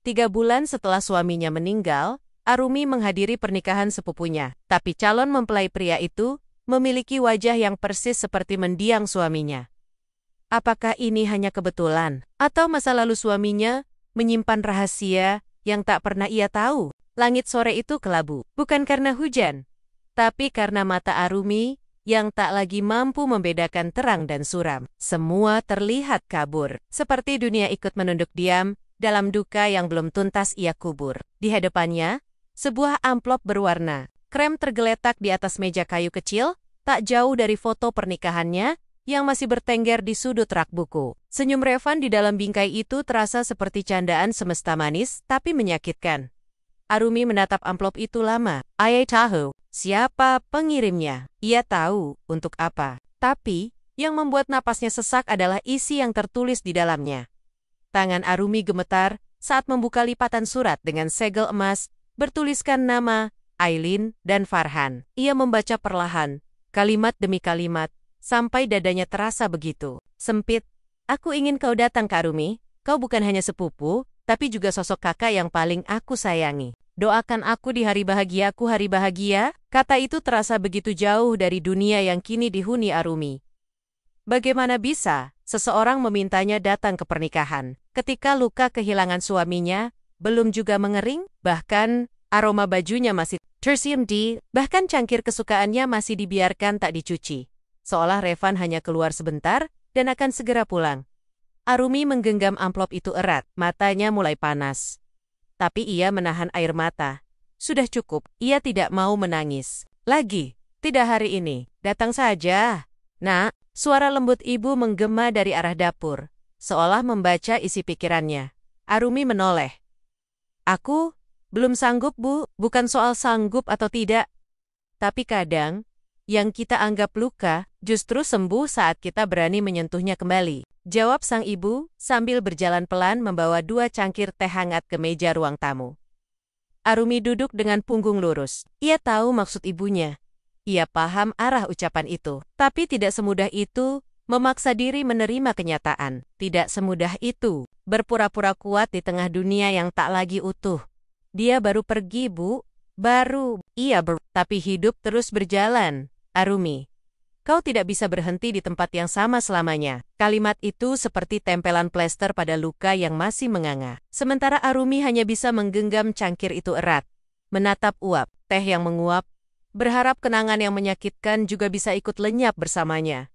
3 bulan setelah suaminya meninggal, Arumi menghadiri pernikahan sepupunya. Tapi calon mempelai pria itu memiliki wajah yang persis seperti mendiang suaminya. Apakah ini hanya kebetulan? Atau masa lalu suaminya menyimpan rahasia yang tak pernah ia tahu? Langit sore itu kelabu, bukan karena hujan, tapi karena mata Arumi yang tak lagi mampu membedakan terang dan suram. Semua terlihat kabur, seperti dunia ikut menunduk diam dalam duka yang belum tuntas ia kubur. Di hadapannya, sebuah amplop berwarna krem tergeletak di atas meja kayu kecil, tak jauh dari foto pernikahannya yang masih bertengger di sudut rak buku. Senyum Revan di dalam bingkai itu terasa seperti candaan semesta manis, tapi menyakitkan. Arumi menatap amplop itu lama. Ia tahu siapa pengirimnya. Ia tahu untuk apa. Tapi, yang membuat napasnya sesak adalah isi yang tertulis di dalamnya. Tangan Arumi gemetar saat membuka lipatan surat dengan segel emas, bertuliskan nama, Aileen, dan Farhan. Ia membaca perlahan, kalimat demi kalimat, sampai dadanya terasa begitu sempit. Aku ingin kau datang ke Arumi. Kau bukan hanya sepupu, tapi juga sosok kakak yang paling aku sayangi. Doakan aku di hari bahagiaku hari bahagia. Kata itu terasa begitu jauh dari dunia yang kini dihuni Arumi. Bagaimana bisa seseorang memintanya datang ke pernikahan ketika luka kehilangan suaminya belum juga mengering? Bahkan aroma bajunya masih tercium bahkan cangkir kesukaannya masih dibiarkan tak dicuci. Seolah Revan hanya keluar sebentar dan akan segera pulang. Arumi menggenggam amplop itu erat, matanya mulai panas. Tapi ia menahan air mata. Sudah cukup, ia tidak mau menangis. Lagi, tidak hari ini, datang saja. Nak, suara lembut ibu menggema dari arah dapur, seolah membaca isi pikirannya. Arumi menoleh. Aku belum sanggup, Bu, bukan soal sanggup atau tidak. Tapi kadang, yang kita anggap luka, justru sembuh saat kita berani menyentuhnya kembali. Jawab sang ibu, sambil berjalan pelan membawa 2 cangkir teh hangat ke meja ruang tamu. Arumi duduk dengan punggung lurus. Ia tahu maksud ibunya. Ia paham arah ucapan itu. Tapi tidak semudah itu memaksa diri menerima kenyataan. Tidak semudah itu berpura-pura kuat di tengah dunia yang tak lagi utuh. Dia baru pergi, Bu. Baru. Tapi hidup terus berjalan. Arumi, kau tidak bisa berhenti di tempat yang sama selamanya. Kalimat itu seperti tempelan plester pada luka yang masih menganga. Sementara Arumi hanya bisa menggenggam cangkir itu erat, menatap uap teh yang menguap, berharap kenangan yang menyakitkan juga bisa ikut lenyap bersamanya.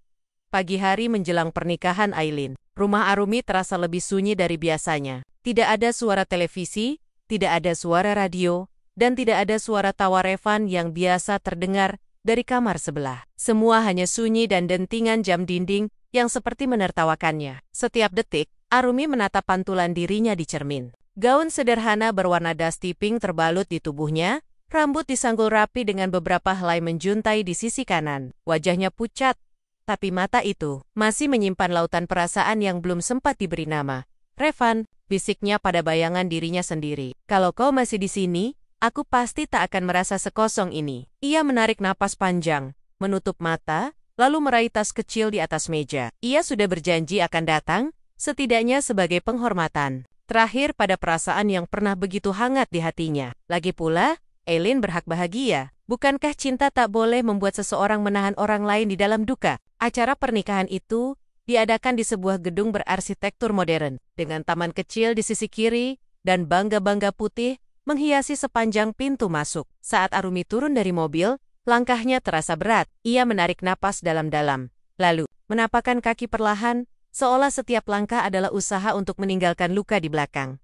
Pagi hari menjelang pernikahan Aileen, rumah Arumi terasa lebih sunyi dari biasanya. Tidak ada suara televisi, tidak ada suara radio, dan tidak ada suara tawa Revan yang biasa terdengar dari kamar sebelah. Semua hanya sunyi dan dentingan jam dinding yang seperti menertawakannya. Setiap detik, Arumi menatap pantulan dirinya di cermin. Gaun sederhana berwarna dusty pink terbalut di tubuhnya, rambut disanggul rapi dengan beberapa helai menjuntai di sisi kanan. Wajahnya pucat, tapi mata itu masih menyimpan lautan perasaan yang belum sempat diberi nama. Revan, bisiknya pada bayangan dirinya sendiri. Kalau kau masih di sini, aku pasti tak akan merasa sekosong ini. Ia menarik napas panjang, menutup mata, lalu meraih tas kecil di atas meja. Ia sudah berjanji akan datang, setidaknya sebagai penghormatan. Terakhir pada perasaan yang pernah begitu hangat di hatinya. Lagi pula, Aileen berhak bahagia. Bukankah cinta tak boleh membuat seseorang menahan orang lain di dalam duka? Acara pernikahan itu diadakan di sebuah gedung berarsitektur modern, dengan taman kecil di sisi kiri, dan bangga-bangga putih menghiasi sepanjang pintu masuk. Saat Arumi turun dari mobil, langkahnya terasa berat. Ia menarik napas dalam-dalam. Lalu, menapakkan kaki perlahan, seolah setiap langkah adalah usaha untuk meninggalkan luka di belakang.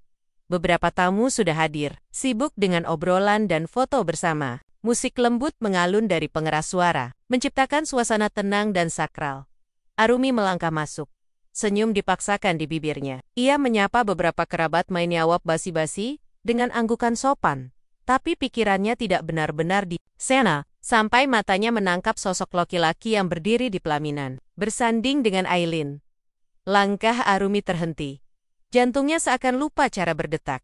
Beberapa tamu sudah hadir, sibuk dengan obrolan dan foto bersama. Musik lembut mengalun dari pengeras suara, menciptakan suasana tenang dan sakral. Arumi melangkah masuk. Senyum dipaksakan di bibirnya. Ia menyapa beberapa kerabat main nyawap basi-basi, dengan anggukan sopan, tapi pikirannya tidak benar-benar di sana, sampai matanya menangkap sosok laki-laki yang berdiri di pelaminan, bersanding dengan Aileen. Langkah Arumi terhenti. Jantungnya seakan lupa cara berdetak.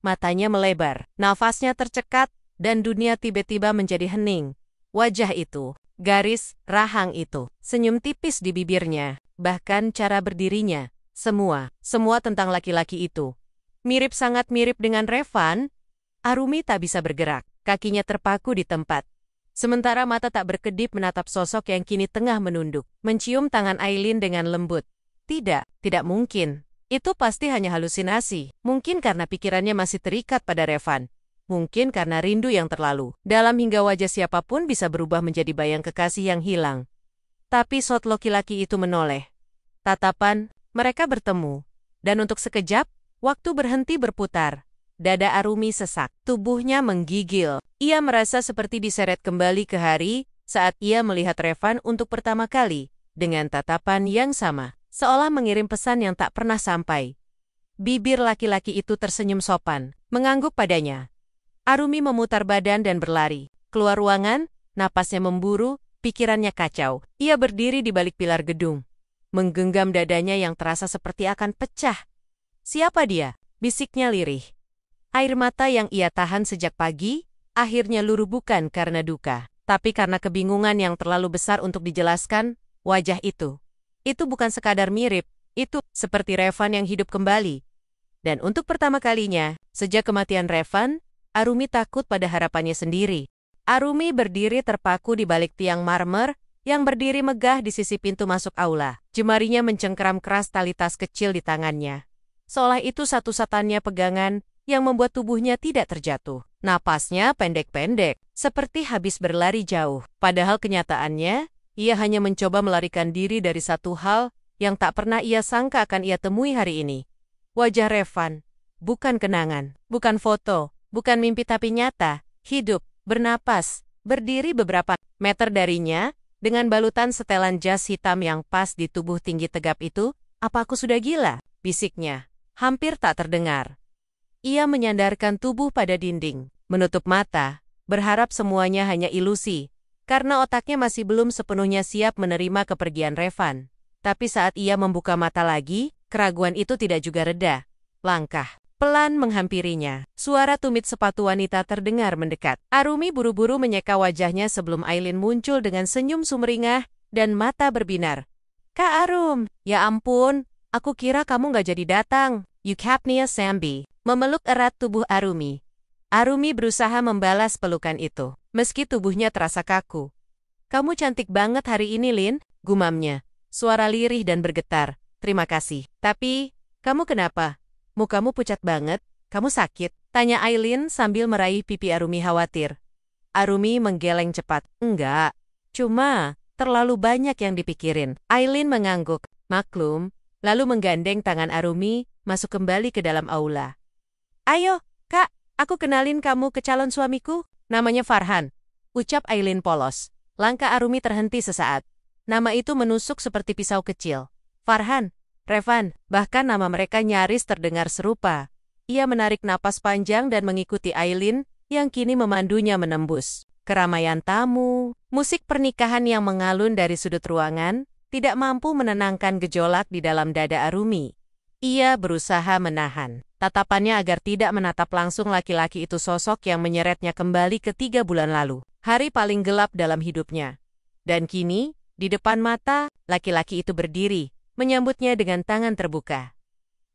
Matanya melebar, nafasnya tercekat, dan dunia tiba-tiba menjadi hening. Wajah itu, garis, rahang itu, senyum tipis di bibirnya, bahkan cara berdirinya, semua tentang laki-laki itu. Mirip sangat mirip dengan Revan. Arumi tak bisa bergerak, kakinya terpaku di tempat. Sementara mata tak berkedip menatap sosok yang kini tengah menunduk, mencium tangan Aileen dengan lembut. Tidak mungkin. Itu pasti hanya halusinasi. Mungkin karena pikirannya masih terikat pada Revan. Mungkin karena rindu yang terlalu dalam hingga wajah siapapun bisa berubah menjadi bayang kekasih yang hilang. Tapi sosok laki-laki itu menoleh. Tatapan, mereka bertemu. Dan untuk sekejap, waktu berhenti berputar. Dada Arumi sesak, tubuhnya menggigil. Ia merasa seperti diseret kembali ke hari saat ia melihat Revan untuk pertama kali, dengan tatapan yang sama, seolah mengirim pesan yang tak pernah sampai. Bibir laki-laki itu tersenyum sopan, mengangguk padanya. Arumi memutar badan dan berlari. Keluar ruangan, napasnya memburu, pikirannya kacau. Ia berdiri di balik pilar gedung, menggenggam dadanya yang terasa seperti akan pecah. Siapa dia? Bisiknya lirih. Air mata yang ia tahan sejak pagi, akhirnya luruh bukan karena duka, tapi karena kebingungan yang terlalu besar untuk dijelaskan. Wajah itu bukan sekadar mirip, itu seperti Revan yang hidup kembali. Dan untuk pertama kalinya, sejak kematian Revan, Arumi takut pada harapannya sendiri. Arumi berdiri terpaku di balik tiang marmer, yang berdiri megah di sisi pintu masuk aula. Jemarinya mencengkeram keras tali tas kecil di tangannya. Seolah itu satu-satunya pegangan yang membuat tubuhnya tidak terjatuh. Napasnya pendek-pendek, seperti habis berlari jauh. Padahal kenyataannya, ia hanya mencoba melarikan diri dari satu hal yang tak pernah ia sangka akan ia temui hari ini. Wajah Revan, bukan kenangan, bukan foto, bukan mimpi tapi nyata, hidup, bernapas, berdiri beberapa meter darinya, dengan balutan setelan jas hitam yang pas di tubuh tinggi tegap itu. Apa aku sudah gila? Bisiknya, hampir tak terdengar. Ia menyandarkan tubuh pada dinding, menutup mata, berharap semuanya hanya ilusi, karena otaknya masih belum sepenuhnya siap menerima kepergian Revan. Tapi saat ia membuka mata lagi, keraguan itu tidak juga reda. Langkah pelan menghampirinya. Suara tumit sepatu wanita terdengar mendekat. Arumi buru-buru menyeka wajahnya sebelum Aileen muncul dengan senyum sumringah dan mata berbinar. Kak Arum, ya ampun, aku kira kamu gak jadi datang. Yukapnia Sambi memeluk erat tubuh Arumi. Arumi berusaha membalas pelukan itu, meski tubuhnya terasa kaku. Kamu cantik banget hari ini, Lin, gumamnya. Suara lirih dan bergetar. Terima kasih. Tapi, kamu kenapa? Mukamu pucat banget, kamu sakit? Tanya Aileen sambil meraih pipi Arumi khawatir. Arumi menggeleng cepat. Enggak, cuma terlalu banyak yang dipikirin. Aileen mengangguk. Maklum, lalu menggandeng tangan Arumi, masuk kembali ke dalam aula. Ayo, Kak, aku kenalin kamu ke calon suamiku. Namanya Farhan, ucap Aileen polos. Langkah Arumi terhenti sesaat. Nama itu menusuk seperti pisau kecil. Farhan, Revan, bahkan nama mereka nyaris terdengar serupa. Ia menarik napas panjang dan mengikuti Aileen, yang kini memandunya menembus keramaian tamu. Musik pernikahan yang mengalun dari sudut ruangan, tidak mampu menenangkan gejolak di dalam dada Arumi. Ia berusaha menahan tatapannya agar tidak menatap langsung laki-laki itu, sosok yang menyeretnya kembali ke 3 bulan lalu. Hari paling gelap dalam hidupnya. Dan kini, di depan mata, laki-laki itu berdiri, menyambutnya dengan tangan terbuka.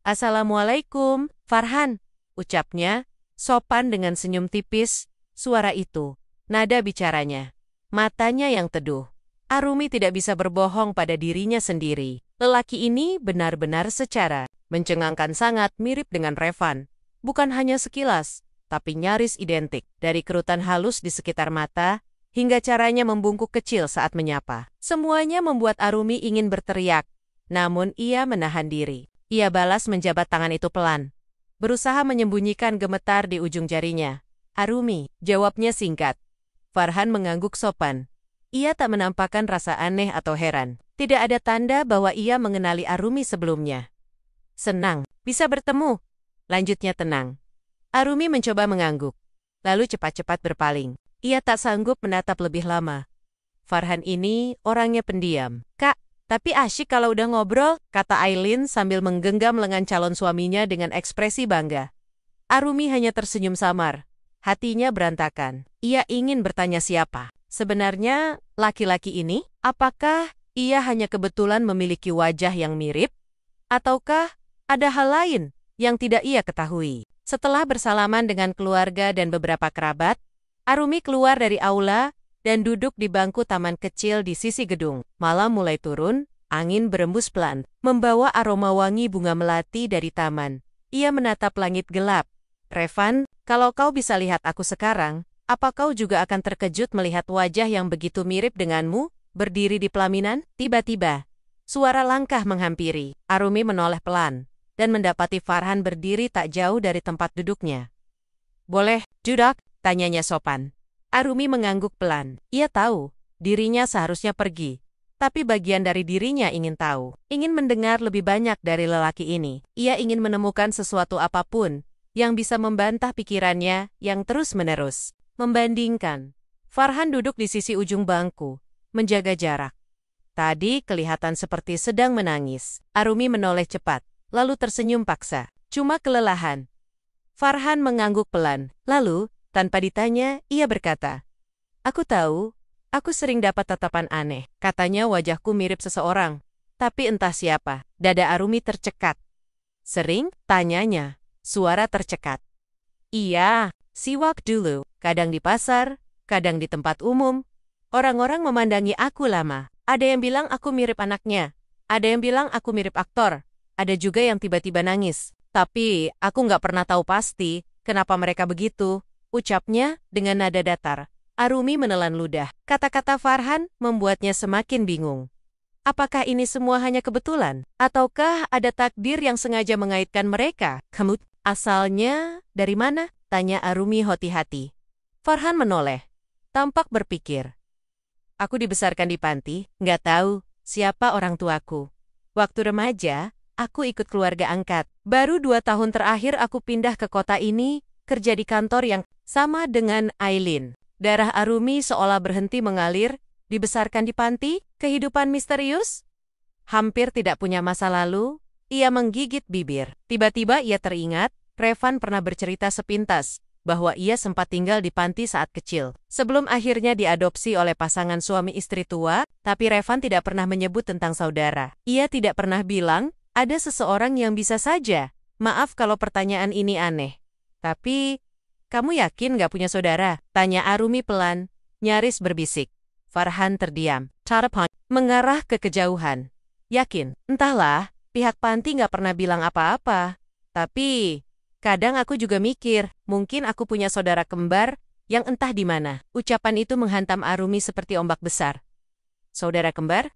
Assalamualaikum, Farhan, ucapnya, sopan dengan senyum tipis. Suara itu, nada bicaranya, matanya yang teduh. Arumi tidak bisa berbohong pada dirinya sendiri. Lelaki ini benar-benar secara mencengangkan sangat mirip dengan Revan. Bukan hanya sekilas, tapi nyaris identik. Dari kerutan halus di sekitar mata, hingga caranya membungkuk kecil saat menyapa. Semuanya membuat Arumi ingin berteriak. Namun ia menahan diri. Ia balas menjabat tangan itu pelan, berusaha menyembunyikan gemetar di ujung jarinya. Arumi, jawabnya singkat. Farhan mengangguk sopan. Ia tak menampakkan rasa aneh atau heran. Tidak ada tanda bahwa ia mengenali Arumi sebelumnya. Senang, bisa bertemu. Lanjutnya tenang. Arumi mencoba mengangguk, lalu cepat-cepat berpaling. Ia tak sanggup menatap lebih lama. Farhan ini orangnya pendiam. Kak, tapi asyik kalau udah ngobrol, kata Aileen sambil menggenggam lengan calon suaminya dengan ekspresi bangga. Arumi hanya tersenyum samar. Hatinya berantakan. Ia ingin bertanya siapa sebenarnya laki-laki ini. Apakah ia hanya kebetulan memiliki wajah yang mirip? Ataukah ada hal lain yang tidak ia ketahui. Setelah bersalaman dengan keluarga dan beberapa kerabat, Arumi keluar dari aula dan duduk di bangku taman kecil di sisi gedung. Malam mulai turun, angin berembus pelan, membawa aroma wangi bunga melati dari taman. Ia menatap langit gelap. Revan, kalau kau bisa lihat aku sekarang, apa kau juga akan terkejut melihat wajah yang begitu mirip denganmu, berdiri di pelaminan? Tiba-tiba, suara langkah menghampiri. Arumi menoleh pelan dan mendapati Farhan berdiri tak jauh dari tempat duduknya. "Boleh duduk?" tanyanya sopan. Arumi mengangguk pelan. Ia tahu, dirinya seharusnya pergi. Tapi bagian dari dirinya ingin tahu. Ingin mendengar lebih banyak dari lelaki ini. Ia ingin menemukan sesuatu apapun yang bisa membantah pikirannya yang terus-menerus membandingkan. Farhan duduk di sisi ujung bangku, menjaga jarak. Tadi kelihatan seperti sedang menangis. Arumi menoleh cepat, lalu tersenyum paksa. "Cuma kelelahan." Farhan mengangguk pelan. Lalu, tanpa ditanya, ia berkata, "Aku tahu, aku sering dapat tatapan aneh. Katanya wajahku mirip seseorang. Tapi entah siapa." Dada Arumi tercekat. "Sering?" tanyanya. Suara tercekat. "Iya, siwak dulu. Kadang di pasar, kadang di tempat umum. Orang-orang memandangi aku lama. Ada yang bilang aku mirip anaknya. Ada yang bilang aku mirip aktor. Ada juga yang tiba-tiba nangis. Tapi aku nggak pernah tahu pasti kenapa mereka begitu," ucapnya dengan nada datar. Arumi menelan ludah. Kata-kata Farhan membuatnya semakin bingung. Apakah ini semua hanya kebetulan? Ataukah ada takdir yang sengaja mengaitkan mereka? "Kamu asalnya dari mana?" tanya Arumi hati-hati. Farhan menoleh, tampak berpikir. "Aku dibesarkan di panti, nggak tahu siapa orang tuaku. Waktu remaja, aku ikut keluarga angkat. Baru 2 tahun terakhir aku pindah ke kota ini, kerja di kantor yang sama dengan Aileen." Darah Arumi seolah berhenti mengalir. Dibesarkan di panti, kehidupan misterius? Hampir tidak punya masa lalu, ia menggigit bibir. Tiba-tiba ia teringat, Revan pernah bercerita sepintas bahwa ia sempat tinggal di panti saat kecil. Sebelum akhirnya diadopsi oleh pasangan suami istri tua, tapi Revan tidak pernah menyebut tentang saudara. Ia tidak pernah bilang, ada seseorang yang bisa saja. Maaf kalau pertanyaan ini aneh. Tapi, kamu yakin gak punya saudara? Tanya Arumi pelan, nyaris berbisik. Farhan terdiam. Tarapan mengarah ke kejauhan. Yakin? Entahlah, pihak panti gak pernah bilang apa-apa. Tapi, kadang aku juga mikir, mungkin aku punya saudara kembar yang entah di mana. Ucapan itu menghantam Arumi seperti ombak besar. Saudara kembar?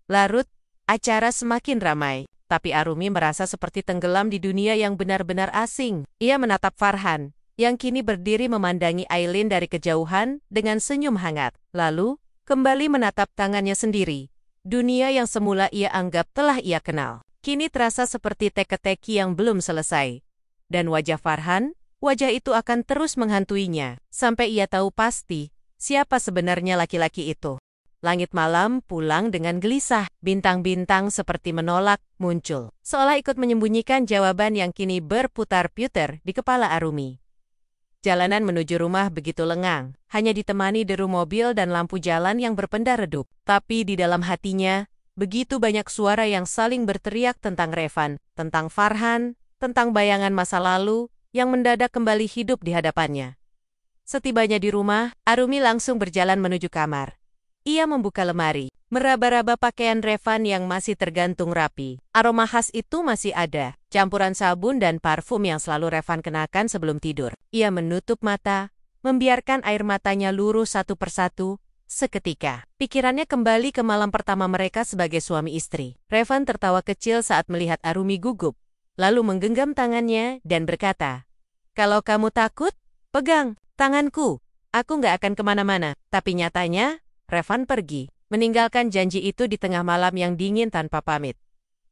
Larut, acara semakin ramai. Tapi Arumi merasa seperti tenggelam di dunia yang benar-benar asing. Ia menatap Farhan, yang kini berdiri memandangi Aileen dari kejauhan dengan senyum hangat. Lalu, kembali menatap tangannya sendiri. Dunia yang semula ia anggap telah ia kenal, kini terasa seperti teka-teki yang belum selesai. Dan wajah Farhan, wajah itu akan terus menghantuinya, sampai ia tahu pasti siapa sebenarnya laki-laki itu. Langit malam pulang dengan gelisah, bintang-bintang seperti menolak muncul, seolah ikut menyembunyikan jawaban yang kini berputar-putar di kepala Arumi. Jalanan menuju rumah begitu lengang, hanya ditemani deru mobil dan lampu jalan yang berpenda redup. Tapi di dalam hatinya, begitu banyak suara yang saling berteriak tentang Revan, tentang Farhan, tentang bayangan masa lalu yang mendadak kembali hidup di hadapannya. Setibanya di rumah, Arumi langsung berjalan menuju kamar. Ia membuka lemari, meraba-raba pakaian Revan yang masih tergantung rapi. Aroma khas itu masih ada, campuran sabun dan parfum yang selalu Revan kenakan sebelum tidur. Ia menutup mata, membiarkan air matanya luruh satu persatu. Seketika, pikirannya kembali ke malam pertama mereka sebagai suami istri. Revan tertawa kecil saat melihat Arumi gugup, lalu menggenggam tangannya dan berkata, "Kalau kamu takut, pegang tanganku. Aku nggak akan kemana-mana." Tapi nyatanya, Revan pergi, meninggalkan janji itu di tengah malam yang dingin tanpa pamit.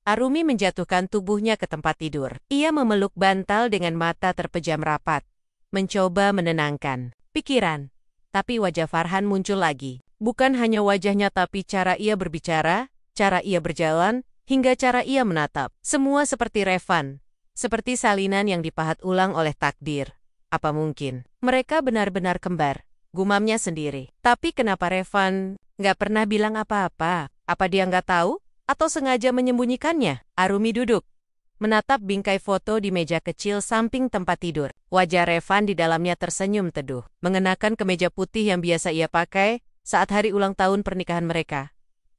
Arumi menjatuhkan tubuhnya ke tempat tidur. Ia memeluk bantal dengan mata terpejam rapat, mencoba menenangkan pikiran. Tapi wajah Farhan muncul lagi. Bukan hanya wajahnya tapi cara ia berbicara, cara ia berjalan, hingga cara ia menatap. Semua seperti Revan, seperti salinan yang dipahat ulang oleh takdir. Apa mungkin mereka benar-benar kembar? Gumamnya sendiri. Tapi kenapa Revan nggak pernah bilang apa-apa? Apa dia nggak tahu? Atau sengaja menyembunyikannya? Arumi duduk, menatap bingkai foto di meja kecil samping tempat tidur. Wajah Revan di dalamnya tersenyum teduh, mengenakan kemeja putih yang biasa ia pakai saat hari ulang tahun pernikahan mereka.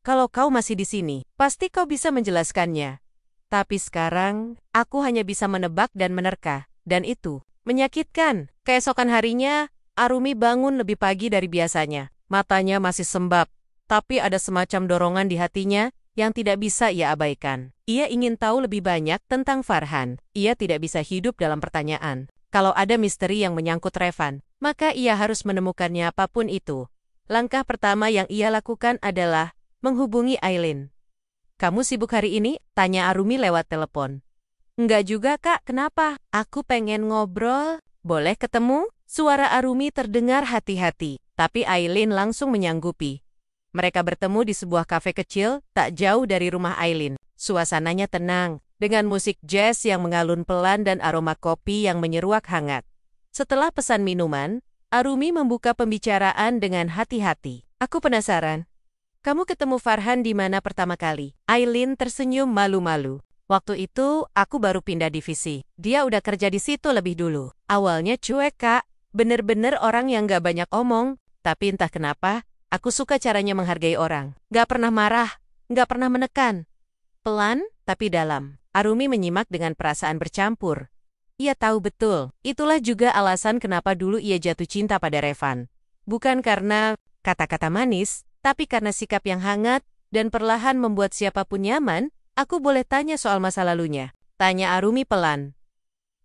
Kalau kau masih di sini, pasti kau bisa menjelaskannya. Tapi sekarang, aku hanya bisa menebak dan menerka, dan itu menyakitkan. Keesokan harinya, Arumi bangun lebih pagi dari biasanya. Matanya masih sembab, tapi ada semacam dorongan di hatinya yang tidak bisa ia abaikan. Ia ingin tahu lebih banyak tentang Farhan. Ia tidak bisa hidup dalam pertanyaan. Kalau ada misteri yang menyangkut Revan, maka ia harus menemukannya apapun itu. Langkah pertama yang ia lakukan adalah menghubungi Aileen. "Kamu sibuk hari ini?" tanya Arumi lewat telepon. "Enggak juga, Kak. Kenapa?" "Aku pengen ngobrol. Boleh ketemu?" Suara Arumi terdengar hati-hati, tapi Aileen langsung menyanggupi. Mereka bertemu di sebuah kafe kecil tak jauh dari rumah Aileen. Suasananya tenang, dengan musik jazz yang mengalun pelan dan aroma kopi yang menyeruak hangat. Setelah pesan minuman, Arumi membuka pembicaraan dengan hati-hati. "Aku penasaran. Kamu ketemu Farhan di mana pertama kali?" Aileen tersenyum malu-malu. "Waktu itu, aku baru pindah divisi. Dia udah kerja di situ lebih dulu. Awalnya cuek, Kak. Bener-bener orang yang gak banyak omong. Tapi entah kenapa, aku suka caranya menghargai orang. Gak pernah marah, gak pernah menekan. Pelan, tapi dalam." Arumi menyimak dengan perasaan bercampur. Ia tahu betul, itulah juga alasan kenapa dulu ia jatuh cinta pada Revan. Bukan karena kata-kata manis, tapi karena sikap yang hangat dan perlahan membuat siapapun nyaman. "Aku boleh tanya soal masa lalunya?" tanya Arumi pelan.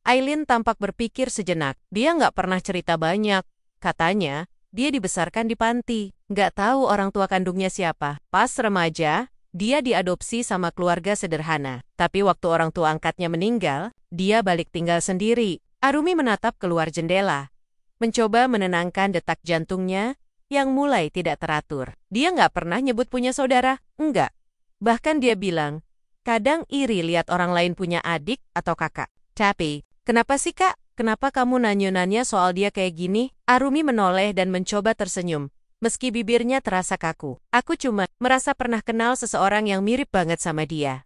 Aileen tampak berpikir sejenak. Dia nggak pernah cerita banyak. Katanya, dia dibesarkan di panti. Nggak tahu orang tua kandungnya siapa. Pas remaja, dia diadopsi sama keluarga sederhana. Tapi waktu orang tua angkatnya meninggal, dia balik tinggal sendiri. Arumi menatap keluar jendela, mencoba menenangkan detak jantungnya yang mulai tidak teratur. Dia nggak pernah nyebut punya saudara. Enggak. Bahkan dia bilang, kadang iri lihat orang lain punya adik atau kakak. "Tapi, kenapa sih, Kak? Kenapa kamu nanya-nanya soal dia kayak gini?" Arumi menoleh dan mencoba tersenyum, meski bibirnya terasa kaku. "Aku cuma merasa pernah kenal seseorang yang mirip banget sama dia.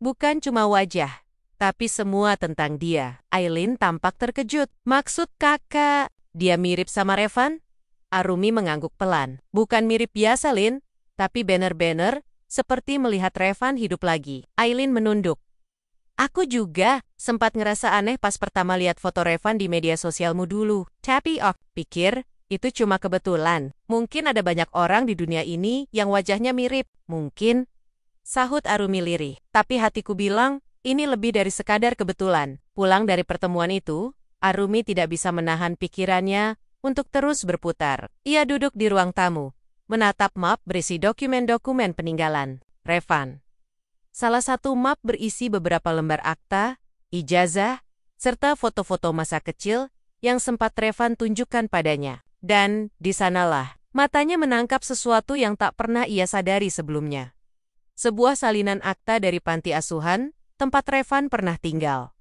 Bukan cuma wajah, tapi semua tentang dia." Aileen tampak terkejut. "Maksud kakak, dia mirip sama Revan?" Arumi mengangguk pelan. "Bukan mirip biasa, Lin, tapi bener-bener seperti melihat Revan hidup lagi." Aileen menunduk. "Aku juga sempat ngerasa aneh pas pertama lihat foto Revan di media sosialmu dulu. Tapi pikir, itu cuma kebetulan. Mungkin ada banyak orang di dunia ini yang wajahnya mirip. Mungkin," sahut Arumi lirih. "Tapi hatiku bilang, ini lebih dari sekadar kebetulan." Pulang dari pertemuan itu, Arumi tidak bisa menahan pikirannya untuk terus berputar. Ia duduk di ruang tamu, menatap map berisi dokumen-dokumen peninggalan Revan. Salah satu map berisi beberapa lembar akta, ijazah, serta foto-foto masa kecil yang sempat Revan tunjukkan padanya. Dan di sanalah, matanya menangkap sesuatu yang tak pernah ia sadari sebelumnya. Sebuah salinan akta dari panti asuhan, tempat Revan pernah tinggal.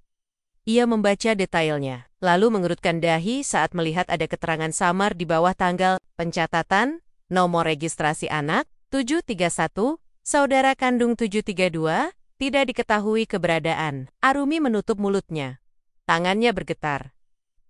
Ia membaca detailnya, lalu mengerutkan dahi saat melihat ada keterangan samar di bawah tanggal pencatatan, nomor registrasi anak, 731, saudara kandung 732, tidak diketahui keberadaan. Arumi menutup mulutnya. Tangannya bergetar.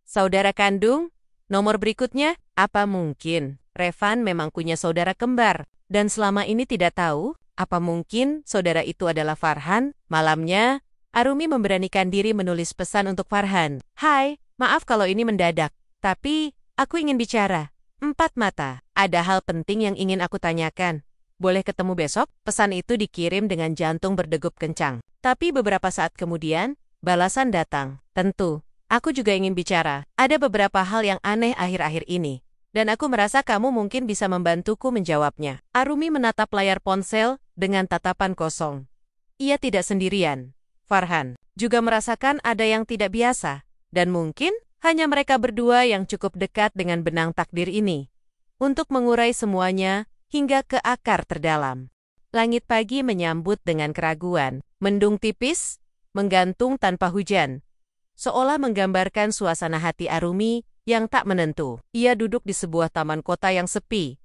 Saudara kandung? Nomor berikutnya? Apa mungkin Revan memang punya saudara kembar, dan selama ini tidak tahu? Apa mungkin saudara itu adalah Farhan? Malamnya, Arumi memberanikan diri menulis pesan untuk Farhan. "Hai, maaf kalau ini mendadak, tapi aku ingin bicara. 4 mata, ada hal penting yang ingin aku tanyakan. Boleh ketemu besok?" Pesan itu dikirim dengan jantung berdegup kencang. Tapi beberapa saat kemudian, balasan datang. "Tentu, aku juga ingin bicara. Ada beberapa hal yang aneh akhir-akhir ini, dan aku merasa kamu mungkin bisa membantuku menjawabnya." Arumi menatap layar ponsel dengan tatapan kosong. Ia tidak sendirian. Farhan juga merasakan ada yang tidak biasa, dan mungkin hanya mereka berdua yang cukup dekat dengan benang takdir ini untuk mengurai semuanya hingga ke akar terdalam. Langit pagi menyambut dengan keraguan, mendung tipis, menggantung tanpa hujan, seolah menggambarkan suasana hati Arumi yang tak menentu. Ia duduk di sebuah taman kota yang sepi,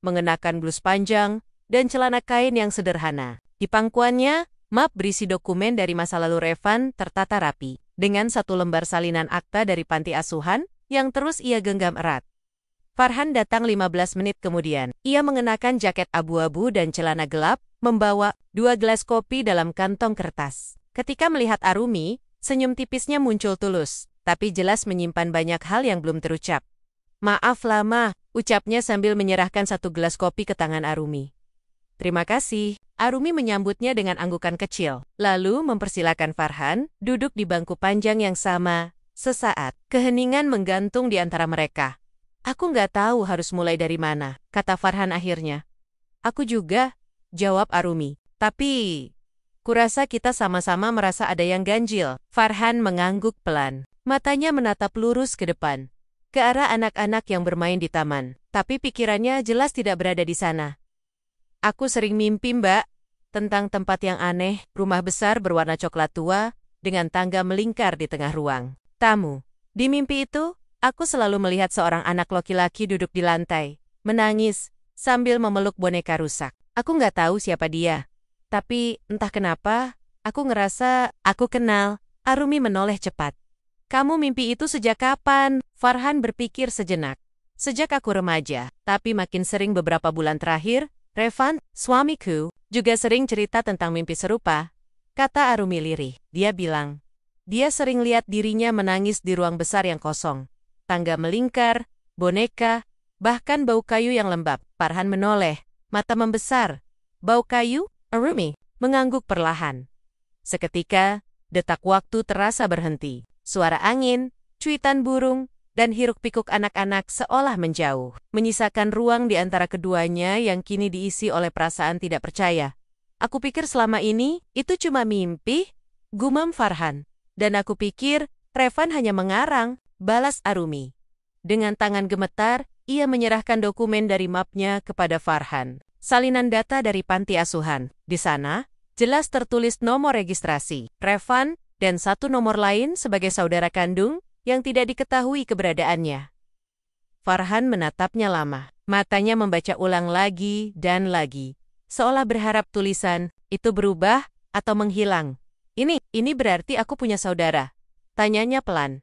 mengenakan blus panjang dan celana kain yang sederhana. Di pangkuannya, Map berisi dokumen dari masa lalu Revan tertata rapi, dengan satu lembar salinan akta dari panti asuhan yang terus ia genggam erat. Farhan datang 15 menit kemudian. Ia mengenakan jaket abu-abu dan celana gelap, membawa 2 gelas kopi dalam kantong kertas. Ketika melihat Arumi, senyum tipisnya muncul tulus, tapi jelas menyimpan banyak hal yang belum terucap. "Maaf lama," ucapnya sambil menyerahkan 1 gelas kopi ke tangan Arumi. "Terima kasih." Arumi menyambutnya dengan anggukan kecil, lalu mempersilakan Farhan duduk di bangku panjang yang sama. Sesaat, keheningan menggantung di antara mereka. "Aku nggak tahu harus mulai dari mana," kata Farhan akhirnya. "Aku juga," jawab Arumi. "Tapi, kurasa kita sama-sama merasa ada yang ganjil." Farhan mengangguk pelan. Matanya menatap lurus ke depan, ke arah anak-anak yang bermain di taman. Tapi pikirannya jelas tidak berada di sana. "Aku sering mimpi, Mbak, tentang tempat yang aneh, rumah besar berwarna coklat tua, dengan tangga melingkar di tengah ruang tamu. Di mimpi itu, aku selalu melihat seorang anak laki-laki duduk di lantai, menangis, sambil memeluk boneka rusak. Aku nggak tahu siapa dia. Tapi, entah kenapa, aku ngerasa aku kenal." Arumi menoleh cepat. "Kamu mimpi itu sejak kapan?" Farhan berpikir sejenak. "Sejak aku remaja, tapi makin sering beberapa bulan terakhir, Revan, suamiku, juga sering cerita tentang mimpi serupa," kata Arumi lirih. Dia bilang, dia sering lihat dirinya menangis di ruang besar yang kosong. Tangga melingkar, boneka, bahkan bau kayu yang lembab. Farhan menoleh, mata membesar. "Bau kayu?" Arumi mengangguk perlahan. Seketika, detak waktu terasa berhenti. Suara angin, cuitan burung, dan hiruk-pikuk anak-anak seolah menjauh, menyisakan ruang di antara keduanya yang kini diisi oleh perasaan tidak percaya. "Aku pikir selama ini, itu cuma mimpi," gumam Farhan. "Dan aku pikir, Revan hanya mengarang," balas Arumi. Dengan tangan gemetar, ia menyerahkan dokumen dari mapnya kepada Farhan. Salinan data dari panti asuhan. Di sana, jelas tertulis nomor registrasi Revan dan 1 nomor lain sebagai saudara kandung yang tidak diketahui keberadaannya. Farhan menatapnya lama. Matanya membaca ulang lagi dan lagi, seolah berharap tulisan itu berubah atau menghilang. Ini berarti aku punya saudara?" tanyanya pelan.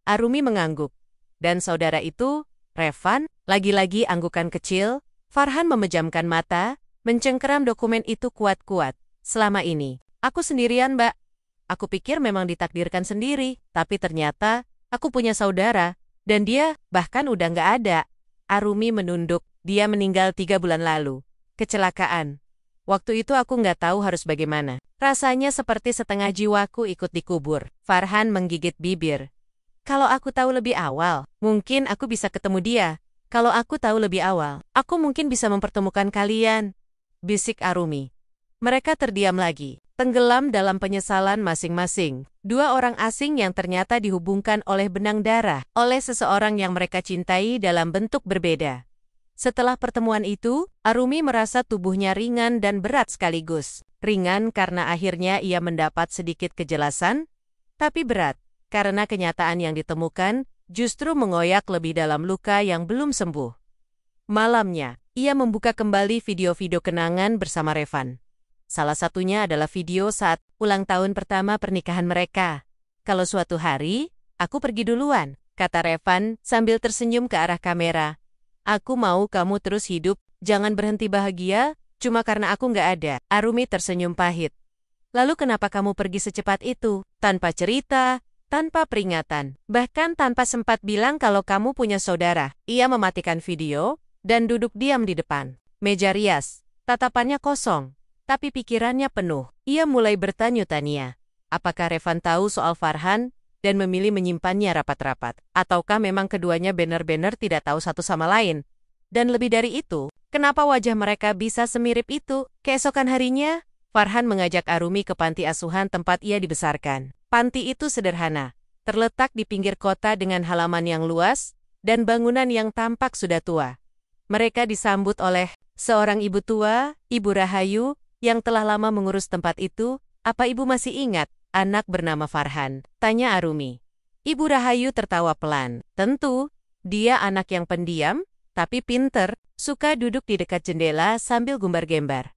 Arumi mengangguk. "Dan saudara itu, Revan?" Lagi-lagi anggukan kecil. Farhan memejamkan mata, mencengkeram dokumen itu kuat-kuat. "Selama ini, aku sendirian, Mbak. Aku pikir memang ditakdirkan sendiri, tapi ternyata aku punya saudara, dan dia bahkan udah nggak ada." Arumi menunduk. "Dia meninggal 3 bulan lalu. Kecelakaan. Waktu itu aku nggak tahu harus bagaimana. Rasanya seperti setengah jiwaku ikut dikubur." Farhan menggigit bibir. "Kalau aku tahu lebih awal, mungkin aku bisa ketemu dia. Kalau aku tahu lebih awal, aku mungkin bisa mempertemukan kalian," bisik Arumi. Mereka terdiam lagi, tenggelam dalam penyesalan masing-masing. 2 orang asing yang ternyata dihubungkan oleh benang darah, oleh seseorang yang mereka cintai dalam bentuk berbeda. Setelah pertemuan itu, Arumi merasa tubuhnya ringan dan berat sekaligus. Ringan karena akhirnya ia mendapat sedikit kejelasan, tapi berat karena kenyataan yang ditemukan justru mengoyak lebih dalam luka yang belum sembuh. Malamnya, ia membuka kembali video-video kenangan bersama Revan. Salah satunya adalah video saat ulang tahun pertama pernikahan mereka. "Kalau suatu hari, aku pergi duluan," kata Revan sambil tersenyum ke arah kamera. "Aku mau kamu terus hidup, jangan berhenti bahagia, cuma karena aku nggak ada." Arumi tersenyum pahit. "Lalu kenapa kamu pergi secepat itu? Tanpa cerita, tanpa peringatan, bahkan tanpa sempat bilang kalau kamu punya saudara." Ia mematikan video dan duduk diam di depan meja rias. Tatapannya kosong, tapi pikirannya penuh. Ia mulai bertanya-tanya, apakah Revan tahu soal Farhan dan memilih menyimpannya rapat-rapat? Ataukah memang keduanya benar-benar tidak tahu satu sama lain? Dan lebih dari itu, kenapa wajah mereka bisa semirip itu? Keesokan harinya, Farhan mengajak Arumi ke panti asuhan tempat ia dibesarkan. Panti itu sederhana, terletak di pinggir kota dengan halaman yang luas dan bangunan yang tampak sudah tua. Mereka disambut oleh seorang ibu tua, Ibu Rahayu, yang telah lama mengurus tempat itu. "Apa ibu masih ingat anak bernama Farhan?" tanya Arumi. Ibu Rahayu tertawa pelan. "Tentu, dia anak yang pendiam, tapi pinter, suka duduk di dekat jendela sambil gumbar-gembar."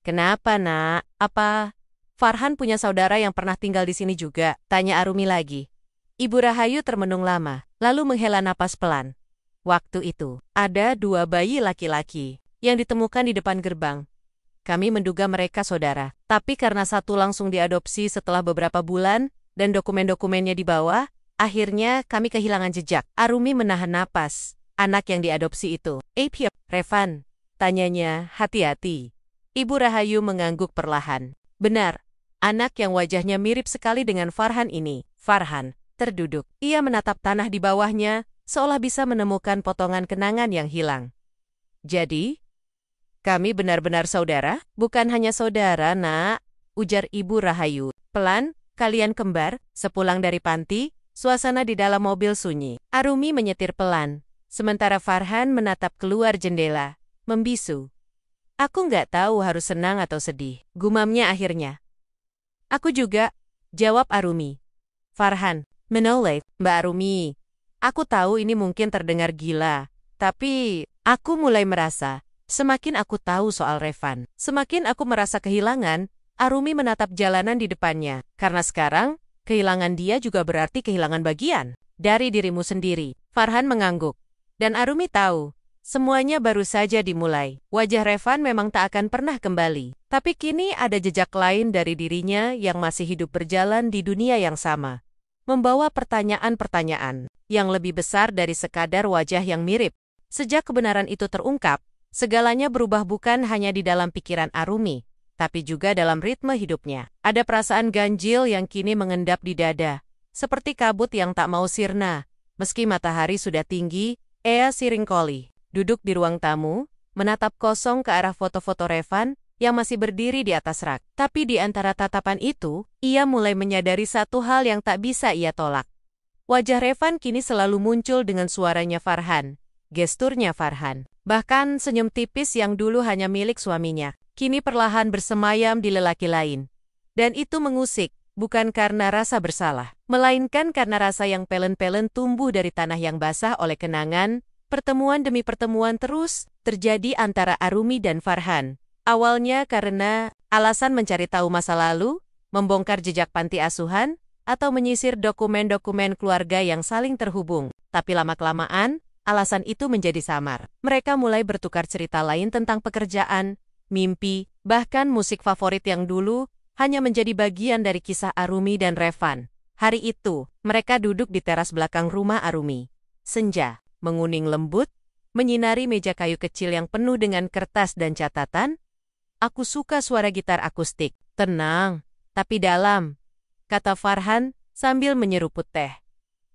"Kenapa, Nak? Apa Farhan punya saudara yang pernah tinggal di sini juga, tanya Arumi lagi. Ibu Rahayu termenung lama, lalu menghela napas pelan. Waktu itu, ada 2 bayi laki-laki yang ditemukan di depan gerbang. Kami menduga mereka saudara, tapi karena satu langsung diadopsi setelah beberapa bulan dan dokumen-dokumennya dibawa, akhirnya kami kehilangan jejak. Arumi menahan napas. Anak yang diadopsi itu, Revan, tanyanya hati-hati. Ibu Rahayu mengangguk perlahan. Benar, anak yang wajahnya mirip sekali dengan Farhan ini. Farhan terduduk. Ia menatap tanah di bawahnya, seolah bisa menemukan potongan kenangan yang hilang. Jadi, kami benar-benar saudara? Bukan hanya saudara, nak, ujar Ibu Rahayu. Pelan, kalian kembar, sepulang dari panti, suasana di dalam mobil sunyi. Arumi menyetir pelan, sementara Farhan menatap keluar jendela, membisu. Aku nggak tahu harus senang atau sedih, gumamnya akhirnya. Aku juga, jawab Arumi. Farhan menoleh, Mbak Arumi. Aku tahu ini mungkin terdengar gila, tapi aku mulai merasa, semakin aku tahu soal Revan, semakin aku merasa kehilangan. Arumi menatap jalanan di depannya, karena sekarang, kehilangan dia juga berarti kehilangan bagian dari dirimu sendiri. Farhan mengangguk, dan Arumi tahu, semuanya baru saja dimulai. Wajah Revan memang tak akan pernah kembali, tapi kini ada jejak lain dari dirinya yang masih hidup berjalan di dunia yang sama, membawa pertanyaan-pertanyaan yang lebih besar dari sekadar wajah yang mirip. Sejak kebenaran itu terungkap, segalanya berubah bukan hanya di dalam pikiran Arumi, tapi juga dalam ritme hidupnya. Ada perasaan ganjil yang kini mengendap di dada, seperti kabut yang tak mau sirna. Meski matahari sudah tinggi, Ea Siringkoli duduk di ruang tamu, menatap kosong ke arah foto-foto Revan yang masih berdiri di atas rak. Tapi di antara tatapan itu, ia mulai menyadari satu hal yang tak bisa ia tolak. Wajah Revan kini selalu muncul dengan suaranya Farhan, gesturnya Farhan, bahkan senyum tipis yang dulu hanya milik suaminya, kini perlahan bersemayam di lelaki lain. Dan itu mengusik, bukan karena rasa bersalah, melainkan karena rasa yang pelen-pelen tumbuh dari tanah yang basah oleh kenangan. Pertemuan demi pertemuan terus terjadi antara Arumi dan Farhan. Awalnya karena alasan mencari tahu masa lalu, membongkar jejak panti asuhan, atau menyisir dokumen-dokumen keluarga yang saling terhubung. Tapi lama-kelamaan, alasan itu menjadi samar. Mereka mulai bertukar cerita lain tentang pekerjaan, mimpi, bahkan musik favorit yang dulu hanya menjadi bagian dari kisah Arumi dan Revan. Hari itu, mereka duduk di teras belakang rumah Arumi. Senja menguning lembut, menyinari meja kayu kecil yang penuh dengan kertas dan catatan. Aku suka suara gitar akustik, tenang, tapi dalam, kata Farhan sambil menyeruput teh.